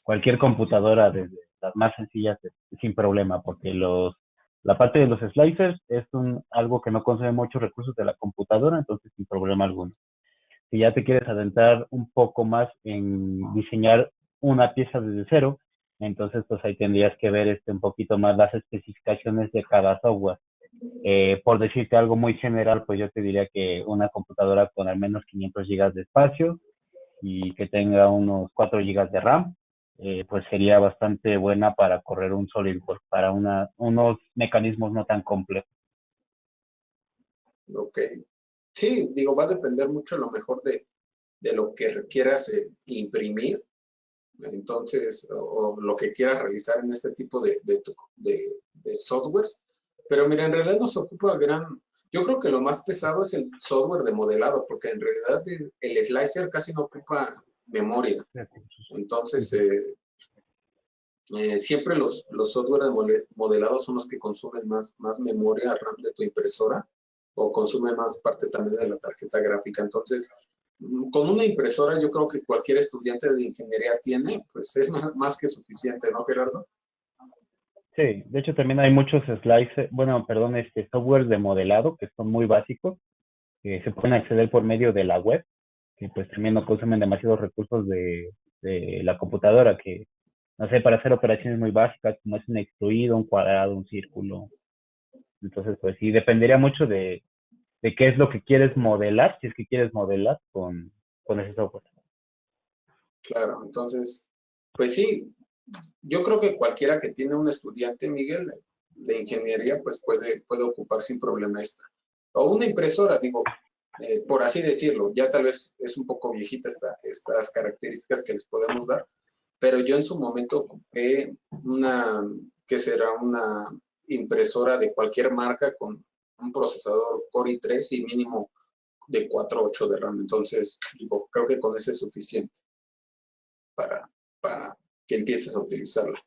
cualquier computadora, desde las más sencillas, sin problema, porque la parte de los slicers es algo que no consume muchos recursos de la computadora, entonces sin problema alguno. Si ya te quieres adentrar un poco más en diseñar una pieza desde cero, entonces pues ahí tendrías que ver un poquito más las especificaciones de cada software. Por decirte algo muy general, pues yo te diría que una computadora con al menos 500 gigas de espacio y que tenga unos 4 gigas de RAM, pues sería bastante buena para correr un SolidWorks, para unos mecanismos no tan complejos. Ok. Sí, digo, va a depender mucho a lo mejor de lo que requieras imprimir, entonces, o lo que quieras realizar en este tipo de softwares. Pero mira, en realidad nos ocupa yo creo que lo más pesado es el software de modelado, porque en realidad el slicer casi no ocupa memoria. Entonces, siempre los software de modelado son los que consumen más memoria RAM de tu impresora o consumen más parte también de la tarjeta gráfica. Entonces, con una impresora yo creo que cualquier estudiante de ingeniería tiene, pues es más que suficiente, ¿no, Gerardo? Sí, de hecho también hay muchos slices, bueno, perdón, softwares de modelado que son muy básicos, que se pueden acceder por medio de la web, que pues también no consumen demasiados recursos de la computadora, que no sé, para hacer operaciones muy básicas, como es un extruido, un cuadrado, un círculo. Entonces, pues sí, dependería mucho de qué es lo que quieres modelar, si es que quieres modelar con ese software. Claro, entonces, pues sí, yo creo que cualquiera que tiene un estudiante, Miguel, de ingeniería, pues puede ocupar sin problema esta. O una impresora, digo, por así decirlo, ya tal vez es un poco viejita estas características que les podemos dar, pero yo en su momento ocupé que será una impresora de cualquier marca con un procesador Core i3 y mínimo de 4 8 de RAM. Entonces, digo, creo que con eso es suficiente para, para que empieces a utilizarla.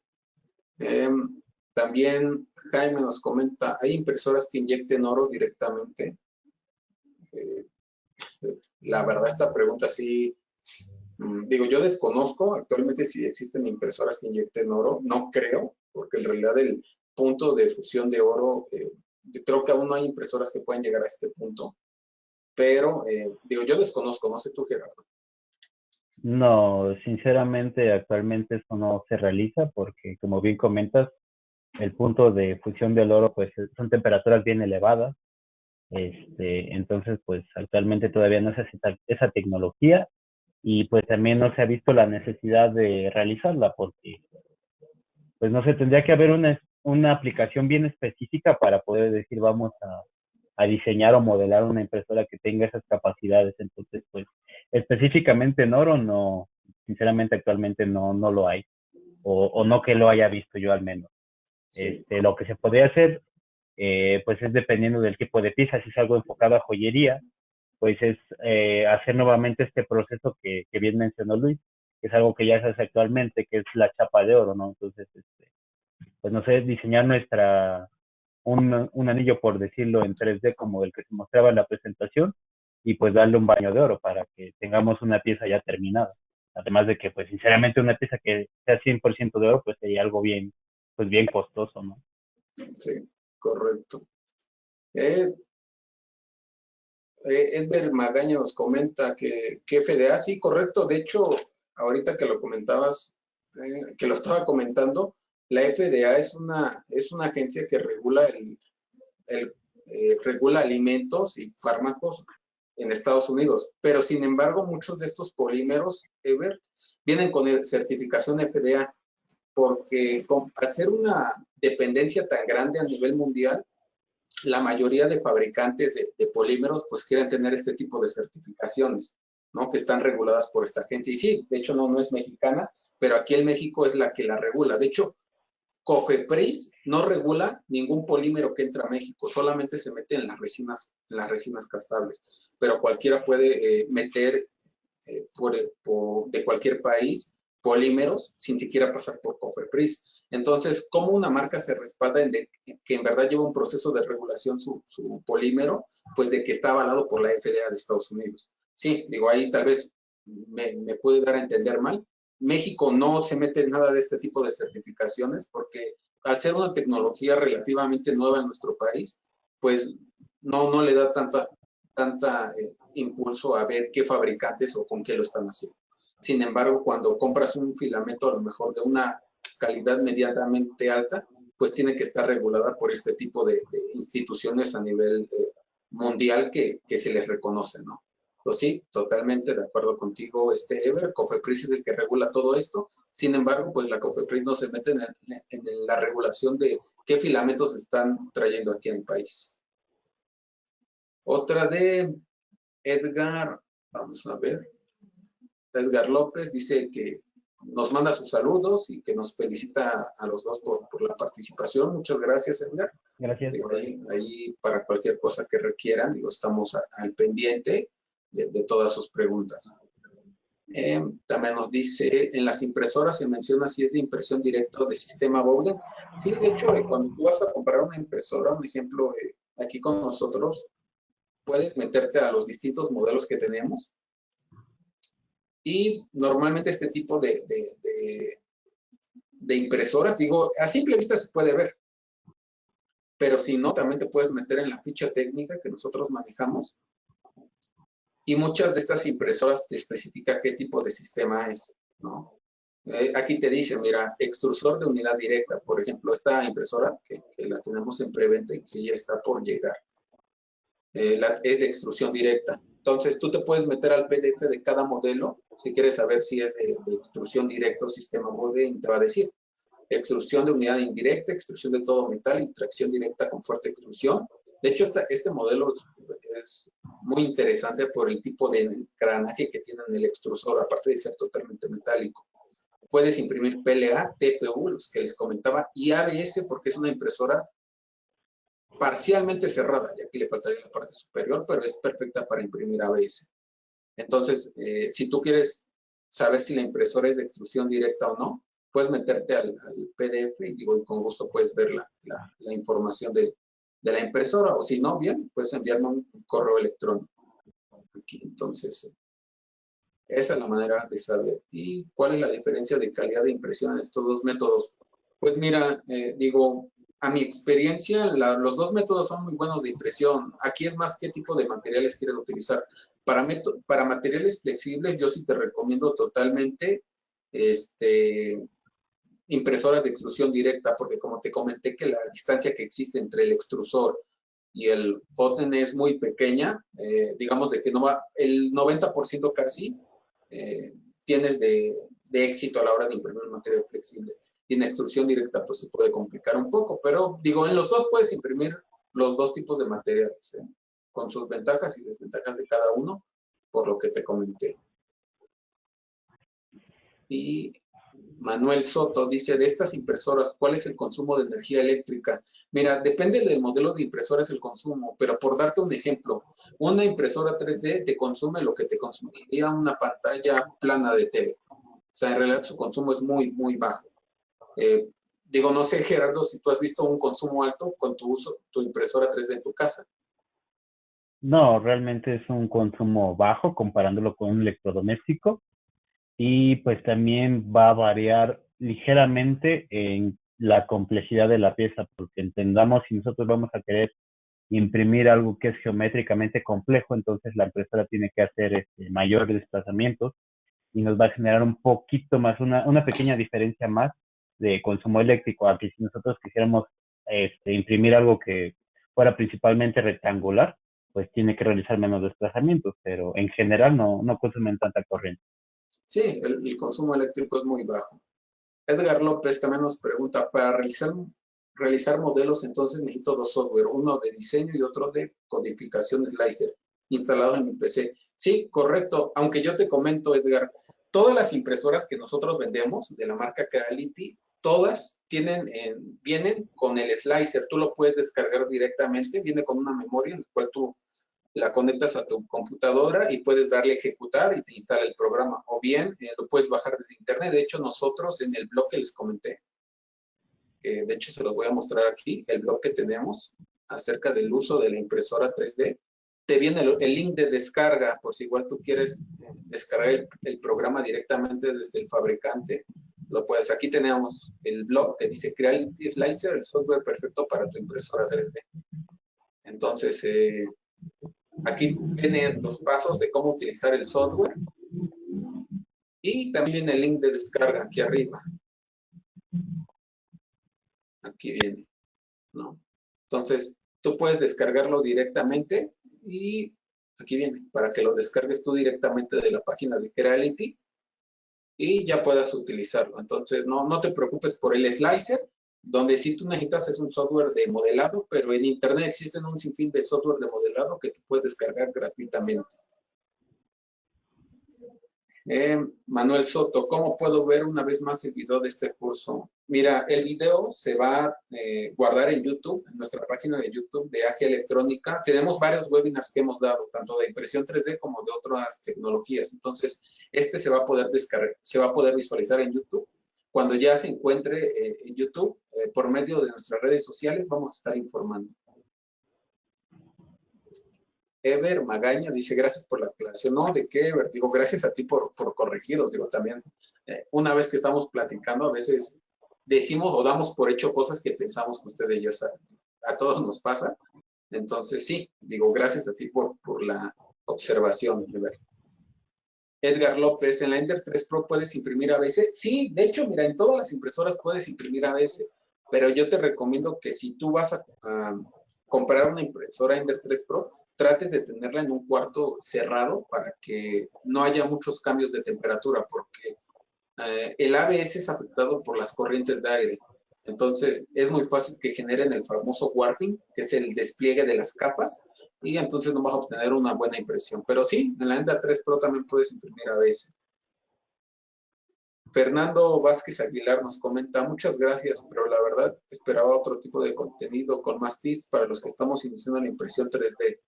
Eh, También Jaime nos comenta, ¿hay impresoras que inyecten oro directamente? Eh, la verdad, esta pregunta sí, digo, yo desconozco actualmente si existen impresoras que inyecten oro, no creo, porque en realidad el punto de fusión de oro, creo que aún no hay impresoras que puedan llegar a este punto, pero digo, yo desconozco, no sé tú, Gerardo. No, sinceramente, actualmente eso no se realiza porque, como bien comentas, el punto de fusión del oro, pues son temperaturas bien elevadas. Entonces, pues actualmente todavía no se hace esa tecnología y pues también no se ha visto la necesidad de realizarla porque pues no sé, tendría que haber una aplicación bien específica para poder decir vamos a diseñar o modelar una impresora que tenga esas capacidades. Entonces, pues específicamente en oro no, sinceramente actualmente no lo hay o no que lo haya visto yo al menos. Sí, Lo que se podría hacer, pues es dependiendo del tipo de pieza, si es algo enfocado a joyería, pues es hacer nuevamente este proceso que bien mencionó Luis, que es algo que ya se hace actualmente, que es la chapa de oro, ¿no? Entonces, pues no sé, diseñar un anillo, por decirlo, en 3D como el que se mostraba en la presentación, y pues darle un baño de oro para que tengamos una pieza ya terminada. Además de que, pues sinceramente, una pieza que sea 100% de oro, pues sería algo bien, pues bien costoso, ¿no? sí, correcto. Eh, Edber Magaña nos comenta que FDA, sí, correcto. De hecho, ahorita que lo comentabas, que lo estaba comentando, la FDA es una agencia que regula alimentos y fármacos en Estados Unidos. Pero sin embargo, muchos de estos polímeros, Ever, vienen con certificación FDA, porque al ser una dependencia tan grande a nivel mundial, la mayoría de fabricantes de polímeros pues quieren tener este tipo de certificaciones, ¿no? Que están reguladas por esta agencia. Y sí, de hecho no es mexicana, pero aquí en México es la que la regula. De hecho, COFEPRIS no regula ningún polímero que entra a México, solamente se mete en las resinas castables, pero cualquiera puede meter de cualquier país polímeros sin siquiera pasar por COFEPRIS. Entonces, ¿cómo una marca se respalda que en verdad lleva un proceso de regulación su polímero? Pues de que está avalado por la FDA de Estados Unidos. Sí, digo, ahí tal vez me puede dar a entender mal. México no se mete en nada de este tipo de certificaciones porque al ser una tecnología relativamente nueva en nuestro país, pues no le da tanta impulso a ver qué fabricantes o con qué lo están haciendo. Sin embargo, cuando compras un filamento a lo mejor de una calidad medianamente alta, pues tiene que estar regulada por este tipo de instituciones a nivel mundial que se les reconoce, ¿no? Entonces sí, totalmente de acuerdo contigo, Ever. COFEPRIS es el que regula todo esto. Sin embargo, pues la COFEPRIS no se mete en la regulación de qué filamentos están trayendo aquí al país. Otra de Edgar, vamos a ver. Edgar López dice que nos manda sus saludos y que nos felicita a los dos por la participación. Muchas gracias, Edgar. Gracias. Digo, ahí para cualquier cosa que requieran, digo, estamos al pendiente de todas sus preguntas. También nos dice, en las impresoras se menciona si es de impresión directa o de sistema Bowden. Sí, de hecho, cuando tú vas a comprar una impresora, un ejemplo, aquí con nosotros, puedes meterte a los distintos modelos que tenemos y normalmente este tipo de impresoras, digo, a simple vista se puede ver, pero si no, también te puedes meter en la ficha técnica que nosotros manejamos y muchas de estas impresoras te especifica qué tipo de sistema es, ¿no? Aquí te dice, mira, extrusor de unidad directa, por ejemplo, esta impresora que la tenemos en preventa y que ya está por llegar, es de extrusión directa. Entonces, tú te puedes meter al PDF de cada modelo, si quieres saber si es de extrusión directa o sistema Bowden, te va a decir extrusión de unidad indirecta, extrusión de todo metal y tracción directa con fuerte extrusión. De hecho, este modelo es muy interesante por el tipo de engranaje que tiene en el extrusor, aparte de ser totalmente metálico. Puedes imprimir PLA, TPU, los que les comentaba, y ABS porque es una impresora parcialmente cerrada, y aquí le faltaría la parte superior, pero es perfecta para imprimir ABS. Entonces, si tú quieres saber si la impresora es de extrusión directa o no, puedes meterte al PDF y digo, con gusto puedes ver la información de la impresora, o si no, bien, puedes enviarme un correo electrónico. Aquí, entonces, esa es la manera de saber. ¿Y cuál es la diferencia de calidad de impresión en estos dos métodos? Pues mira, digo, a mi experiencia, los dos métodos son muy buenos de impresión. Aquí es más qué tipo de materiales quieres utilizar. Para materiales flexibles, yo sí te recomiendo totalmente impresoras de extrusión directa, porque como te comenté que la distancia que existe entre el extrusor y el botón es muy pequeña, digamos de que no va, el 90% casi tienes de éxito a la hora de imprimir un material flexible. Y en extrusión directa pues se puede complicar un poco, pero digo, en los dos puedes imprimir los dos tipos de materiales, con sus ventajas y desventajas de cada uno, por lo que te comenté. Y Manuel Soto dice, de estas impresoras, ¿cuál es el consumo de energía eléctrica? Mira, depende del modelo de impresoras el consumo, pero por darte un ejemplo, una impresora 3D te consume lo que te consumiría una pantalla plana de tele. O sea, en realidad su consumo es muy, muy bajo. Digo, no sé, Gerardo, si tú has visto un consumo alto con tu impresora 3D en tu casa. No, realmente es un consumo bajo comparándolo con un electrodoméstico y pues también va a variar ligeramente en la complejidad de la pieza, porque entendamos si nosotros vamos a querer imprimir algo que es geométricamente complejo, entonces la impresora tiene que hacer mayores desplazamientos y nos va a generar un poquito más, una pequeña diferencia más de consumo eléctrico, a que si nosotros quisiéramos imprimir algo que fuera principalmente rectangular, pues tiene que realizar menos desplazamientos, pero en general no consumen tanta corriente. Sí, el consumo eléctrico es muy bajo. Edgar López también nos pregunta, para realizar modelos, entonces necesito dos software, uno de diseño y otro de codificación slicer, instalado en mi PC. Sí, correcto. Aunque yo te comento, Edgar, todas las impresoras que nosotros vendemos de la marca Creality todas vienen con el slicer, tú lo puedes descargar directamente, viene con una memoria en la cual tú la conectas a tu computadora y puedes darle a ejecutar y te instala el programa. O bien lo puedes bajar desde internet. De hecho, nosotros en el blog que les comenté, de hecho se los voy a mostrar aquí, el blog que tenemos acerca del uso de la impresora 3D, te viene el link de descarga, por si igual tú quieres descargar el programa directamente desde el fabricante, lo puedes. Aquí tenemos el blog que dice Creality Slicer, el software perfecto para tu impresora 3D. Entonces, aquí vienen los pasos de cómo utilizar el software y también viene el link de descarga aquí arriba. Aquí viene, ¿no? Entonces, tú puedes descargarlo directamente y aquí viene, para que lo descargues tú directamente de la página de Creality y ya puedas utilizarlo. Entonces, no te preocupes por el slicer, donde sí tú necesitas es un software de modelado, pero en internet existen un sinfín de software de modelado que tú puedes descargar gratuitamente. Manuel Soto, ¿cómo puedo ver una vez más el video de este curso? Mira, el video se va a guardar en YouTube, en nuestra página de YouTube de AG Electrónica. Tenemos varios webinars que hemos dado, tanto de impresión 3D como de otras tecnologías. Entonces, este se va a poder descargar, se va a poder visualizar en YouTube. Cuando ya se encuentre en YouTube, por medio de nuestras redes sociales, vamos a estar informando. Ever Magaña dice, gracias por la aclaración. No, ¿de qué, Ever? Digo, gracias a ti por corregirlos. Digo, también, una vez que estamos platicando, a veces decimos o damos por hecho cosas que pensamos que ustedes ya saben. A todos nos pasa. Entonces, sí, digo, gracias a ti por la observación, Ever. Edgar López, ¿en la Ender 3 Pro puedes imprimir ABS? Sí, de hecho, mira, en todas las impresoras puedes imprimir ABS, pero yo te recomiendo que si tú vas a comprar una impresora Ender 3 Pro, trates de tenerla en un cuarto cerrado para que no haya muchos cambios de temperatura, porque el ABS es afectado por las corrientes de aire. Entonces, es muy fácil que generen el famoso warping, que es el despliegue de las capas, y entonces no vas a obtener una buena impresión. Pero sí, en la Ender 3 Pro también puedes imprimir ABS. Fernando Vázquez Aguilar nos comenta, muchas gracias, pero la verdad esperaba otro tipo de contenido con más tips para los que estamos iniciando la impresión 3D.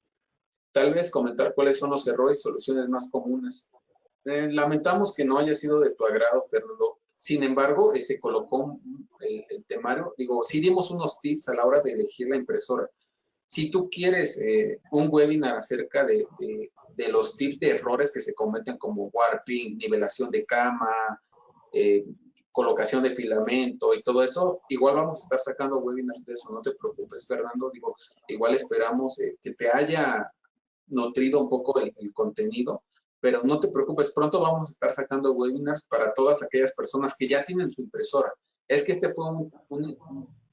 Tal vez comentar cuáles son los errores y soluciones más comunes. Lamentamos que no haya sido de tu agrado, Fernando. Sin embargo, se colocó el temario. Digo, sí dimos unos tips a la hora de elegir la impresora. Si tú quieres un webinar acerca de los tips de errores que se cometen como warping, nivelación de cama, eh, colocación de filamento y todo eso, igual vamos a estar sacando webinars de eso, no te preocupes, Fernando. Digo, igual esperamos que te haya nutrido un poco el contenido, pero no te preocupes, pronto vamos a estar sacando webinars para todas aquellas personas que ya tienen su impresora. Es que este fue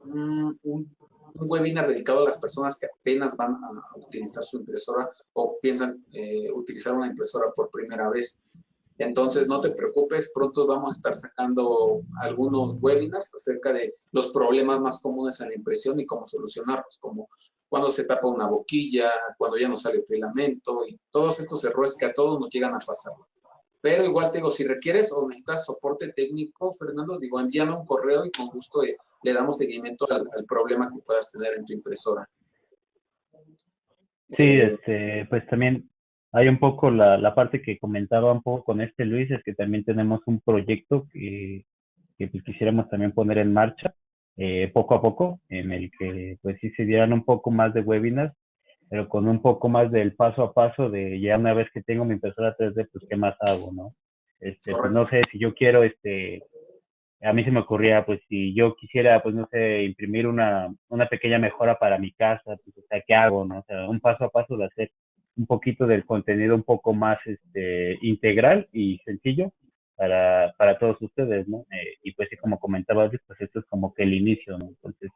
un webinar dedicado a las personas que apenas van a utilizar su impresora o piensan utilizar una impresora por primera vez. Entonces, no te preocupes, pronto vamos a estar sacando algunos webinars acerca de los problemas más comunes en la impresión y cómo solucionarlos, como cuando se tapa una boquilla, cuando ya no sale el filamento y todos estos errores que a todos nos llegan a pasar. Pero igual te digo, si requieres o necesitas soporte técnico, Fernando, digo, envíame un correo y con gusto le damos seguimiento al problema que puedas tener en tu impresora. Sí, pues también hay un poco la parte que comentaba un poco con este Luis, es que también tenemos un proyecto que pues quisiéramos también poner en marcha poco a poco, en el que pues sí se dieran un poco más de webinars, pero con un poco más del paso a paso de ya una vez que tengo mi impresora 3D, pues qué más hago, ¿no? Pues no Correcto. sé si yo quiero, a mí se me ocurría, pues si yo quisiera, pues no sé, imprimir una pequeña mejora para mi casa, pues o sea, ¿qué hago, no? O sea, un paso a paso de hacer un poquito del contenido un poco más integral y sencillo para todos ustedes, ¿no? Y pues sí, como comentaba, pues esto es como que el inicio, ¿no? Entonces,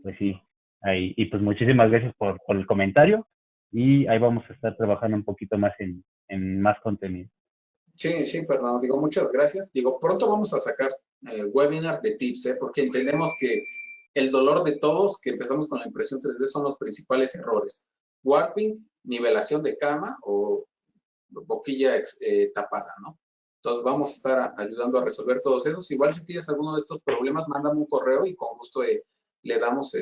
pues sí, ahí, y pues muchísimas gracias por el comentario y ahí vamos a estar trabajando un poquito más en más contenido. Sí, sí, Fernando, digo, muchas gracias. Digo, pronto vamos a sacar webinar de tips, porque entendemos que el dolor de todos que empezamos con la impresión 3D son los principales errores. Warping, nivelación de cama o boquilla tapada, ¿no? Entonces vamos a estar ayudando a resolver todos esos. Igual si tienes alguno de estos problemas, mándame un correo y con gusto le damos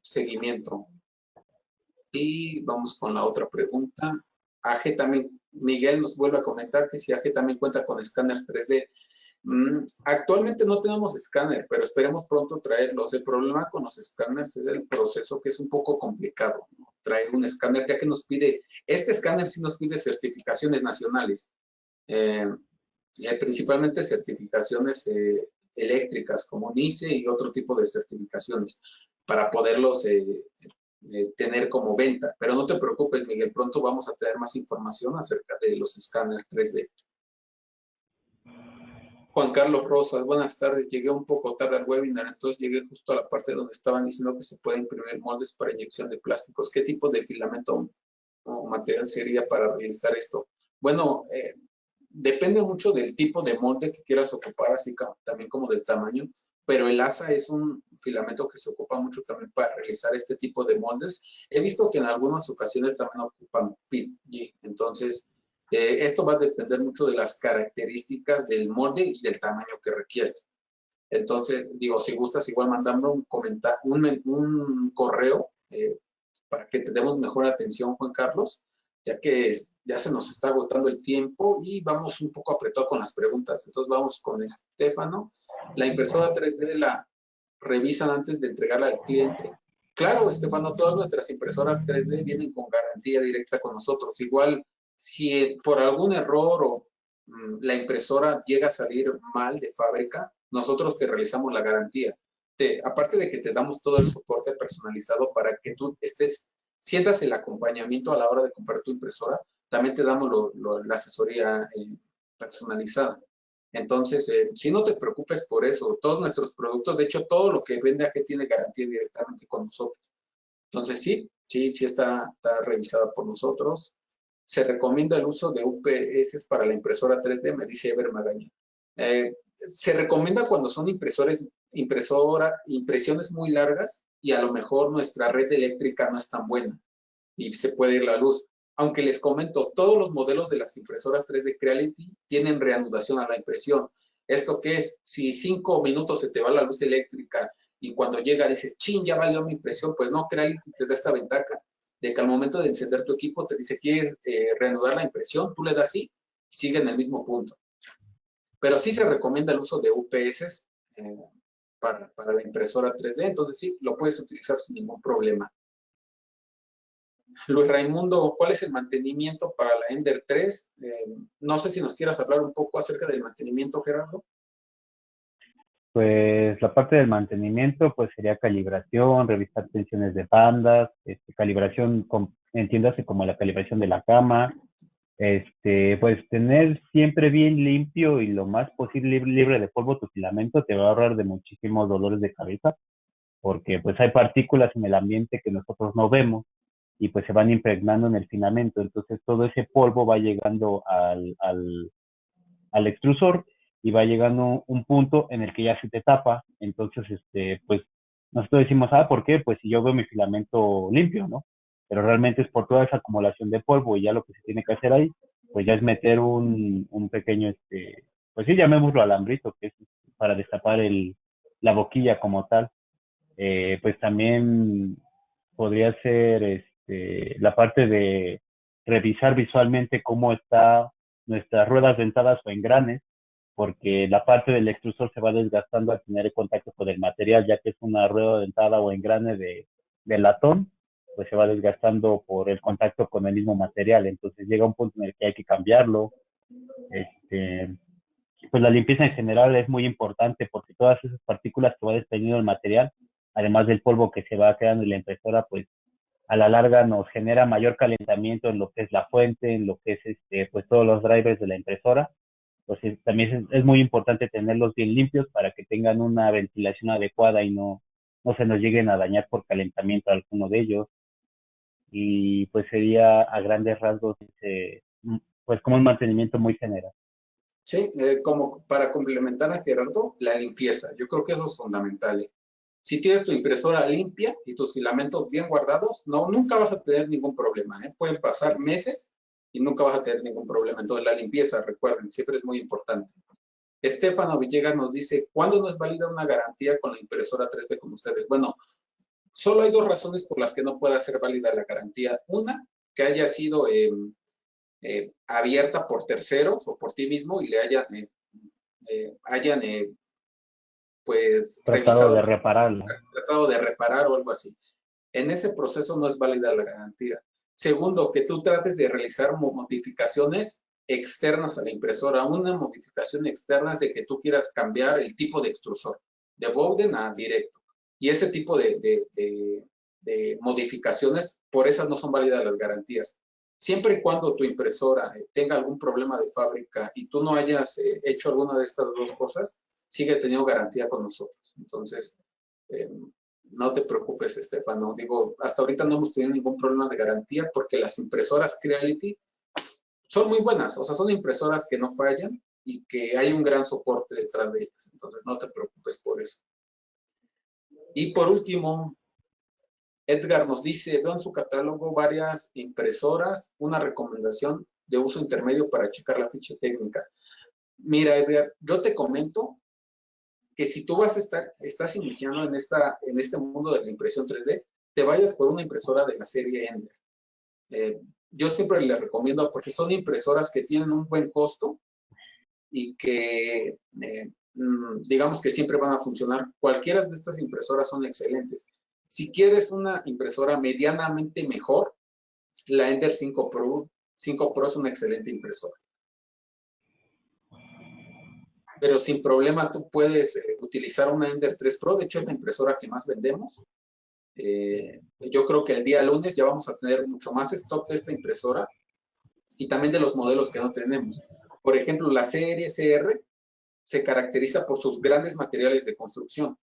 seguimiento. Y vamos con la otra pregunta. AG también, Miguel nos vuelve a comentar que si AG también cuenta con escáner 3D. Actualmente no tenemos escáner, pero esperemos pronto traerlos. El problema con los escáneres es el proceso que es un poco complicado, ¿no? Traer un escáner, ya que nos pide, este escáner sí nos pide certificaciones nacionales, eh, principalmente certificaciones eléctricas como NICE y otro tipo de certificaciones para poderlos tener como venta. Pero no te preocupes, Miguel, pronto vamos a tener más información acerca de los escáneres 3D. Juan Carlos Rosas, buenas tardes. Llegué un poco tarde al webinar, entonces llegué justo a la parte donde estaban diciendo que se pueden imprimir moldes para inyección de plásticos. ¿Qué tipo de filamento o material sería para realizar esto? Bueno, depende mucho del tipo de molde que quieras ocupar, así también como del tamaño, pero el ASA es un filamento que se ocupa mucho también para realizar este tipo de moldes. He visto que en algunas ocasiones también ocupan PETG, entonces esto va a depender mucho de las características del molde y del tamaño que requieres. Entonces, digo, si gustas, igual mandando un correo para que te demos mejor atención, Juan Carlos, ya que ya se nos está agotando el tiempo y vamos un poco apretado con las preguntas. Entonces, vamos con Estefano. La impresora 3D la revisan antes de entregarla al cliente. Claro, Estefano, todas nuestras impresoras 3D vienen con garantía directa con nosotros. Igual, si por algún error o la impresora llega a salir mal de fábrica, nosotros te realizamos la garantía. Aparte de que te damos todo el soporte personalizado para que tú sientas el acompañamiento a la hora de comprar tu impresora, también te damos la asesoría personalizada. Entonces, si no te preocupes por eso, todos nuestros productos, de hecho, todo lo que vende aquí tiene garantía directamente con nosotros. Entonces, sí está revisada por nosotros. Se recomienda el uso de UPS para la impresora 3D, me dice Ever Magaña. Se recomienda cuando son impresiones muy largas y a lo mejor nuestra red eléctrica no es tan buena y se puede ir la luz. Aunque les comento, todos los modelos de las impresoras 3D Creality tienen reanudación a la impresión. ¿Esto qué es? Si 5 minutos se te va la luz eléctrica y cuando llega dices, chin, ya valió mi impresión, pues no, Creality te da esta ventaja de que al momento de encender tu equipo te dice, ¿quieres reanudar la impresión? Tú le das sí, sigue en el mismo punto. Pero sí se recomienda el uso de UPS para la impresora 3D, entonces sí, lo puedes utilizar sin ningún problema. Luis Raimundo, ¿cuál es el mantenimiento para la Ender 3? No sé si nos quieras hablar un poco acerca del mantenimiento, Gerardo. Pues la parte del mantenimiento, pues sería calibración, revisar tensiones de bandas, calibración, entiéndase como la calibración de la cama, pues tener siempre bien limpio y lo más posible libre de polvo tu filamento te va a ahorrar de muchísimos dolores de cabeza, porque pues hay partículas en el ambiente que nosotros no vemos y pues se van impregnando en el filamento, entonces todo ese polvo va llegando al extrusor y va llegando un punto en el que ya se te tapa, entonces pues nosotros decimos, ¿por qué? Pues si yo veo mi filamento limpio, ¿no? Pero realmente es por toda esa acumulación de polvo y ya lo que se tiene que hacer ahí, pues ya es meter un pequeño, pues sí, llamémoslo alambrito, que es para destapar la boquilla como tal. Pues también podría ser la parte de revisar visualmente cómo está nuestras ruedas dentadas o engranes, porque la parte del extrusor se va desgastando al tener contacto con el material, ya que es una rueda dentada o engrane de latón, pues se va desgastando por el contacto con el mismo material. Entonces llega un punto en el que hay que cambiarlo. Este, pues la limpieza en general es muy importante porque todas esas partículas que va desprendiendo el material, además del polvo que se va quedando en la impresora, pues a la larga nos genera mayor calentamiento en lo que es la fuente, en lo que es pues todos los drivers de la impresora. Entonces también es muy importante tenerlos bien limpios para que tengan una ventilación adecuada y no se nos lleguen a dañar por calentamiento alguno de ellos. Y pues sería a grandes rasgos pues como un mantenimiento muy general. Sí, como para complementar a Gerardo, la limpieza. Yo creo que eso es fundamental. Si tienes tu impresora limpia y tus filamentos bien guardados, no, nunca vas a tener ningún problema. Pueden pasar meses y nunca vas a tener ningún problema. Entonces, la limpieza, recuerden, siempre es muy importante. Estefano Villegas nos dice, ¿cuándo no es válida una garantía con la impresora 3D con ustedes? Bueno, solo hay dos razones por las que no pueda ser válida la garantía. Una, que haya sido abierta por terceros o por ti mismo y le hayan pues Tratado revisado, de repararla. tratado de reparar o algo así. En ese proceso no es válida la garantía. Segundo, que tú trates de realizar modificaciones externas a la impresora. Una modificación externa es de que tú quieras cambiar el tipo de extrusor, de Bowden a directo. Y ese tipo de modificaciones, por esas no son válidas las garantías. Siempre y cuando tu impresora tenga algún problema de fábrica y tú no hayas hecho alguna de estas dos cosas, sigue teniendo garantía con nosotros. Entonces, eh, no te preocupes, Estefano. Digo, hasta ahorita no hemos tenido ningún problema de garantía porque las impresoras Creality son muy buenas. O sea, son impresoras que no fallan y que hay un gran soporte detrás de ellas. Entonces, no te preocupes por eso. Y por último, Edgar nos dice, veo en su catálogo varias impresoras, una recomendación de uso intermedio para checar la ficha técnica. Mira, Edgar, yo te comento que si tú estás iniciando en este mundo de la impresión 3D, te vayas por una impresora de la serie Ender. Yo siempre les recomiendo porque son impresoras que tienen un buen costo y que digamos que siempre van a funcionar. Cualquiera de estas impresoras son excelentes. Si quieres una impresora medianamente mejor, la Ender 5 Pro es una excelente impresora. Pero sin problema tú puedes utilizar una Ender 3 Pro. De hecho, es la impresora que más vendemos. Yo creo que el día lunes ya vamos a tener mucho más stock de esta impresora y también de los modelos que no tenemos. Por ejemplo, la serie CR se caracteriza por sus grandes materiales de construcción.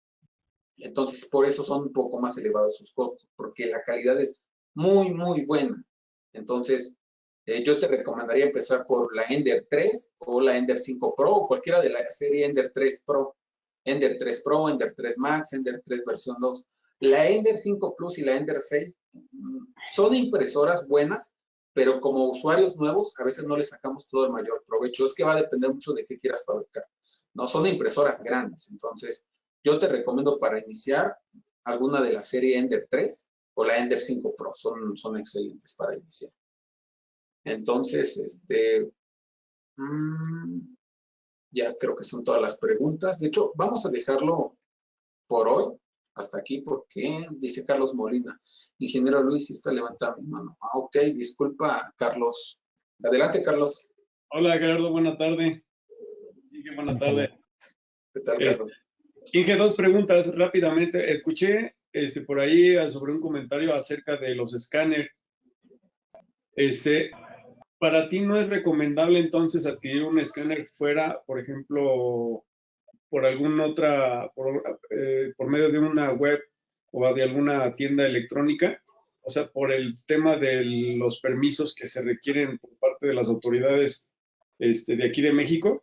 Entonces, por eso son un poco más elevados sus costos, porque la calidad es muy, muy buena. Entonces, yo te recomendaría empezar por la Ender 3 o la Ender 5 Pro o cualquiera de la serie Ender 3 Pro. Ender 3 Pro, Ender 3 Max, Ender 3 versión 2. La Ender 5 Plus y la Ender 6 son impresoras buenas, pero como usuarios nuevos a veces no les sacamos todo el mayor provecho. Es que va a depender mucho de qué quieras fabricar. No son impresoras grandes, entonces yo te recomiendo para iniciar alguna de la serie Ender 3 o la Ender 5 Pro, son excelentes para iniciar. Entonces, ya creo que son todas las preguntas. De hecho, vamos a dejarlo por hoy hasta aquí porque dice Carlos Molina, ingeniero Luis, si está levantando mi mano. Ah, ok, disculpa, Carlos. Adelante, Carlos. Hola, Gerardo, buena tarde. Inge, buena tarde. ¿Qué tal, Carlos? Inge, dos preguntas rápidamente. Escuché por ahí sobre un comentario acerca de los escáneres. ¿Para ti no es recomendable entonces adquirir un escáner fuera, por ejemplo, por alguna otra, por medio de una web o de alguna tienda electrónica? O sea, por el tema de los permisos que se requieren por parte de las autoridades de aquí de México.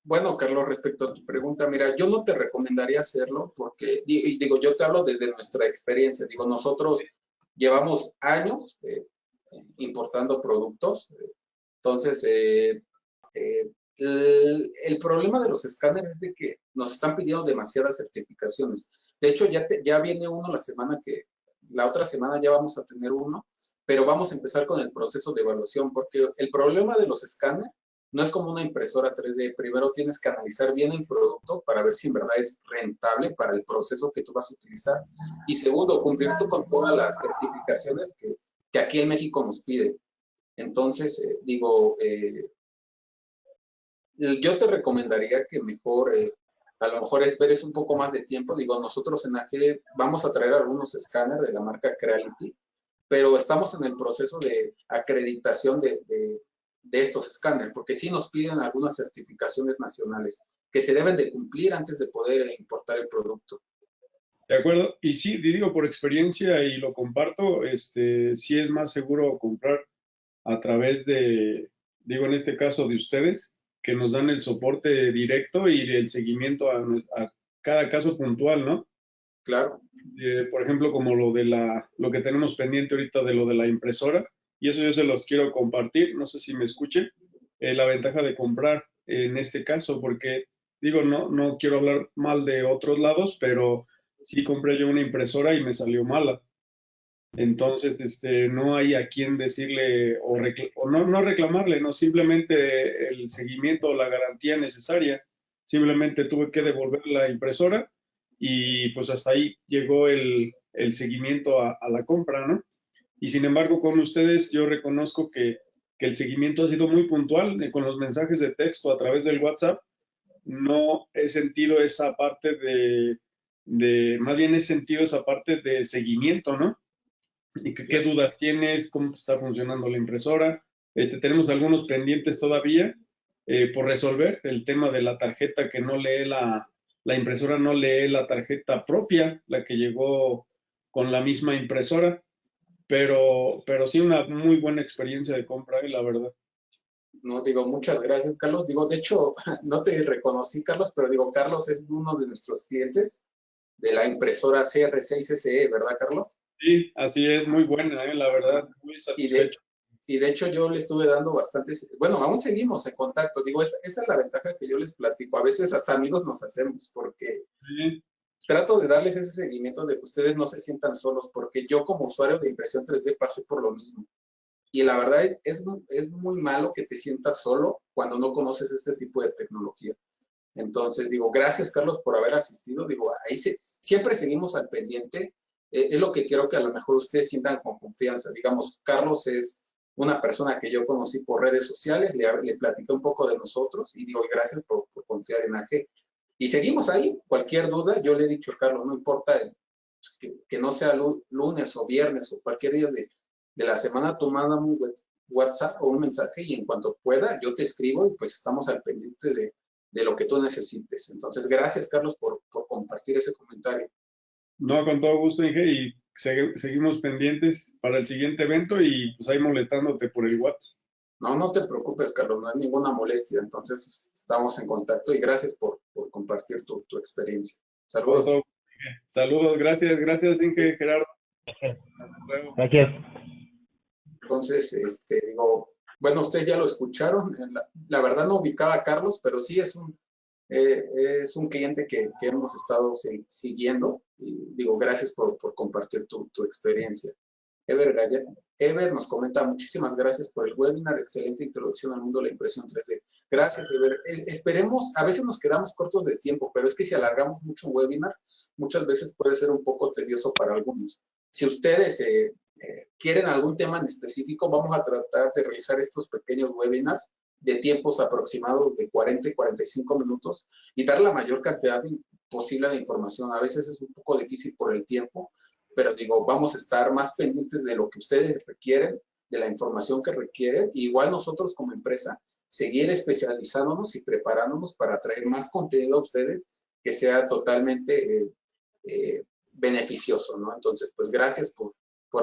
Bueno, Carlos, respecto a tu pregunta, mira, yo no te recomendaría hacerlo porque, digo, yo te hablo desde nuestra experiencia. Digo, nosotros llevamos años importando productos. Entonces, el problema de los escáneres es de que nos están pidiendo demasiadas certificaciones. De hecho, ya viene uno la otra semana ya vamos a tener uno, pero vamos a empezar con el proceso de evaluación, porque el problema de los escáneres no es como una impresora 3D. Primero tienes que analizar bien el producto para ver si en verdad es rentable para el proceso que tú vas a utilizar. Y segundo, cumplir con todas las certificaciones que aquí en México nos piden. Entonces, yo te recomendaría que mejor, a lo mejor esperes un poco más de tiempo. Digo, nosotros en AG vamos a traer algunos escáneres de la marca Creality, pero estamos en el proceso de acreditación de estos escáneres, porque sí nos piden algunas certificaciones nacionales que se deben de cumplir antes de poder importar el producto. De acuerdo, y sí, digo por experiencia y lo comparto, sí es más seguro comprar a través de, digo en este caso de ustedes, que nos dan el soporte directo y el seguimiento a cada caso puntual, ¿no? Claro. Por ejemplo, como lo que tenemos pendiente ahorita de lo de la impresora, y eso yo se los quiero compartir, no sé si me escuchen, la ventaja de comprar en este caso, porque digo, no quiero hablar mal de otros lados, pero sí compré yo una impresora y me salió mala. Entonces, no hay a quién decirle o no reclamarle, no simplemente el seguimiento o la garantía necesaria. Simplemente tuve que devolver la impresora y pues hasta ahí llegó el seguimiento a la compra, ¿no? Y sin embargo, con ustedes yo reconozco que el seguimiento ha sido muy puntual con los mensajes de texto a través del WhatsApp. No he sentido esa parte más bien he sentido esa parte de seguimiento, ¿no? ¿Y qué dudas tienes? ¿Cómo está funcionando la impresora? Tenemos algunos pendientes todavía por resolver. El tema de la tarjeta que no lee la impresora no lee la tarjeta propia, la que llegó con la misma impresora, pero sí una muy buena experiencia de compra, la verdad. No, digo, muchas gracias, Carlos. Digo, de hecho, no te reconocí, Carlos, pero digo, Carlos es uno de nuestros clientes de la impresora CR6 SE, ¿verdad, Carlos? Sí, así es, muy buena, la Ajá. verdad, muy Y de, satisfecho. y de hecho yo le estuve dando bastantes, bueno, aún seguimos en contacto. Digo, esa es la ventaja que yo les platico. A veces hasta amigos nos hacemos porque Sí, trato de darles ese seguimiento de que ustedes no se sientan solos, porque yo como usuario de impresión 3D pasé por lo mismo. Y la verdad es muy malo que te sientas solo cuando no conoces este tipo de tecnología. Entonces, digo, gracias Carlos por haber asistido. Digo, siempre seguimos al pendiente. Es lo que quiero que a lo mejor ustedes sientan con confianza. Digamos, Carlos es una persona que yo conocí por redes sociales, le platiqué un poco de nosotros y digo, gracias por confiar en AG. Y seguimos ahí. Cualquier duda, yo le he dicho a Carlos, no importa que no sea lunes o viernes o cualquier día de la semana, tú mándame un WhatsApp o un mensaje y en cuanto pueda, yo te escribo y pues estamos al pendiente de lo que tú necesites. Entonces, gracias, Carlos, por compartir ese comentario. no, con todo gusto, Inge, y seguimos pendientes para el siguiente evento y pues ahí molestándote por el WhatsApp. No, no te preocupes, Carlos, no hay ninguna molestia. Entonces, estamos en contacto y gracias por compartir tu experiencia. Con todo Saludos. gusto, Inge. Saludos, gracias, Inge, Gerardo. Hasta luego. Gracias. Entonces, digo, bueno, ustedes ya lo escucharon. La verdad no ubicaba a Carlos, pero sí es un cliente que hemos estado siguiendo. Y digo, gracias por compartir tu experiencia. Ever nos comenta, muchísimas gracias por el webinar, excelente introducción al mundo de la impresión 3D. Gracias, Ever. Esperemos, a veces nos quedamos cortos de tiempo, pero es que si alargamos mucho un webinar, muchas veces puede ser un poco tedioso para algunos. Si ustedes quieren algún tema en específico, vamos a tratar de realizar estos pequeños webinars de tiempos aproximados de 40 y 45 minutos y dar la mayor cantidad posible de información. A veces es un poco difícil por el tiempo, pero digo, vamos a estar más pendientes de lo que ustedes requieren, de la información que requieren, y igual nosotros como empresa, seguir especializándonos y preparándonos para traer más contenido a ustedes que sea totalmente beneficioso, ¿no? Entonces, pues gracias por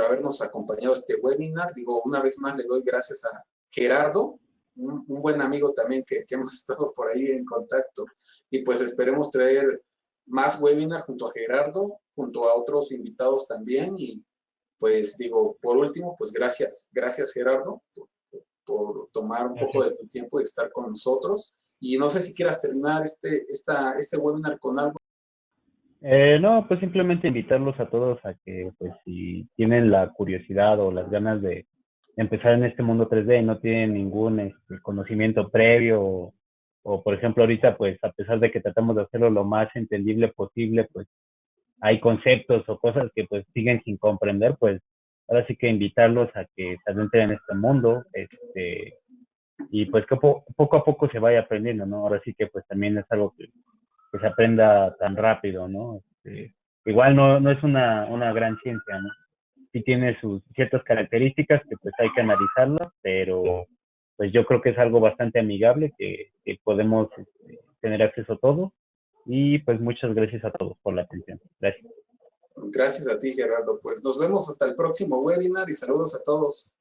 habernos acompañado a este webinar. Digo, una vez más le doy gracias a Gerardo, un buen amigo también que hemos estado por ahí en contacto, y pues esperemos traer más webinars junto a Gerardo, junto a otros invitados también. Y pues digo, por último, pues gracias Gerardo por tomar un poco Gracias. de tu tiempo y estar con nosotros. Y no sé si quieras terminar este webinar con algo. No, pues simplemente invitarlos a todos a que, pues, si tienen la curiosidad o las ganas de empezar en este mundo 3D y no tienen ningún conocimiento previo o, por ejemplo, ahorita, pues, a pesar de que tratamos de hacerlo lo más entendible posible, pues, hay conceptos o cosas que, pues, siguen sin comprender, pues, ahora sí que invitarlos a que se adentren en este mundo, y pues que poco a poco se vaya aprendiendo, ¿no? Ahora sí que, pues, también es algo que se aprenda tan rápido, ¿no? Igual no es una gran ciencia, ¿no? Sí tiene sus ciertas características que pues hay que analizarlas, pero pues yo creo que es algo bastante amigable que podemos tener acceso a todo. Y pues muchas gracias a todos por la atención. Gracias. Gracias a ti, Gerardo. Pues nos vemos hasta el próximo webinar y saludos a todos.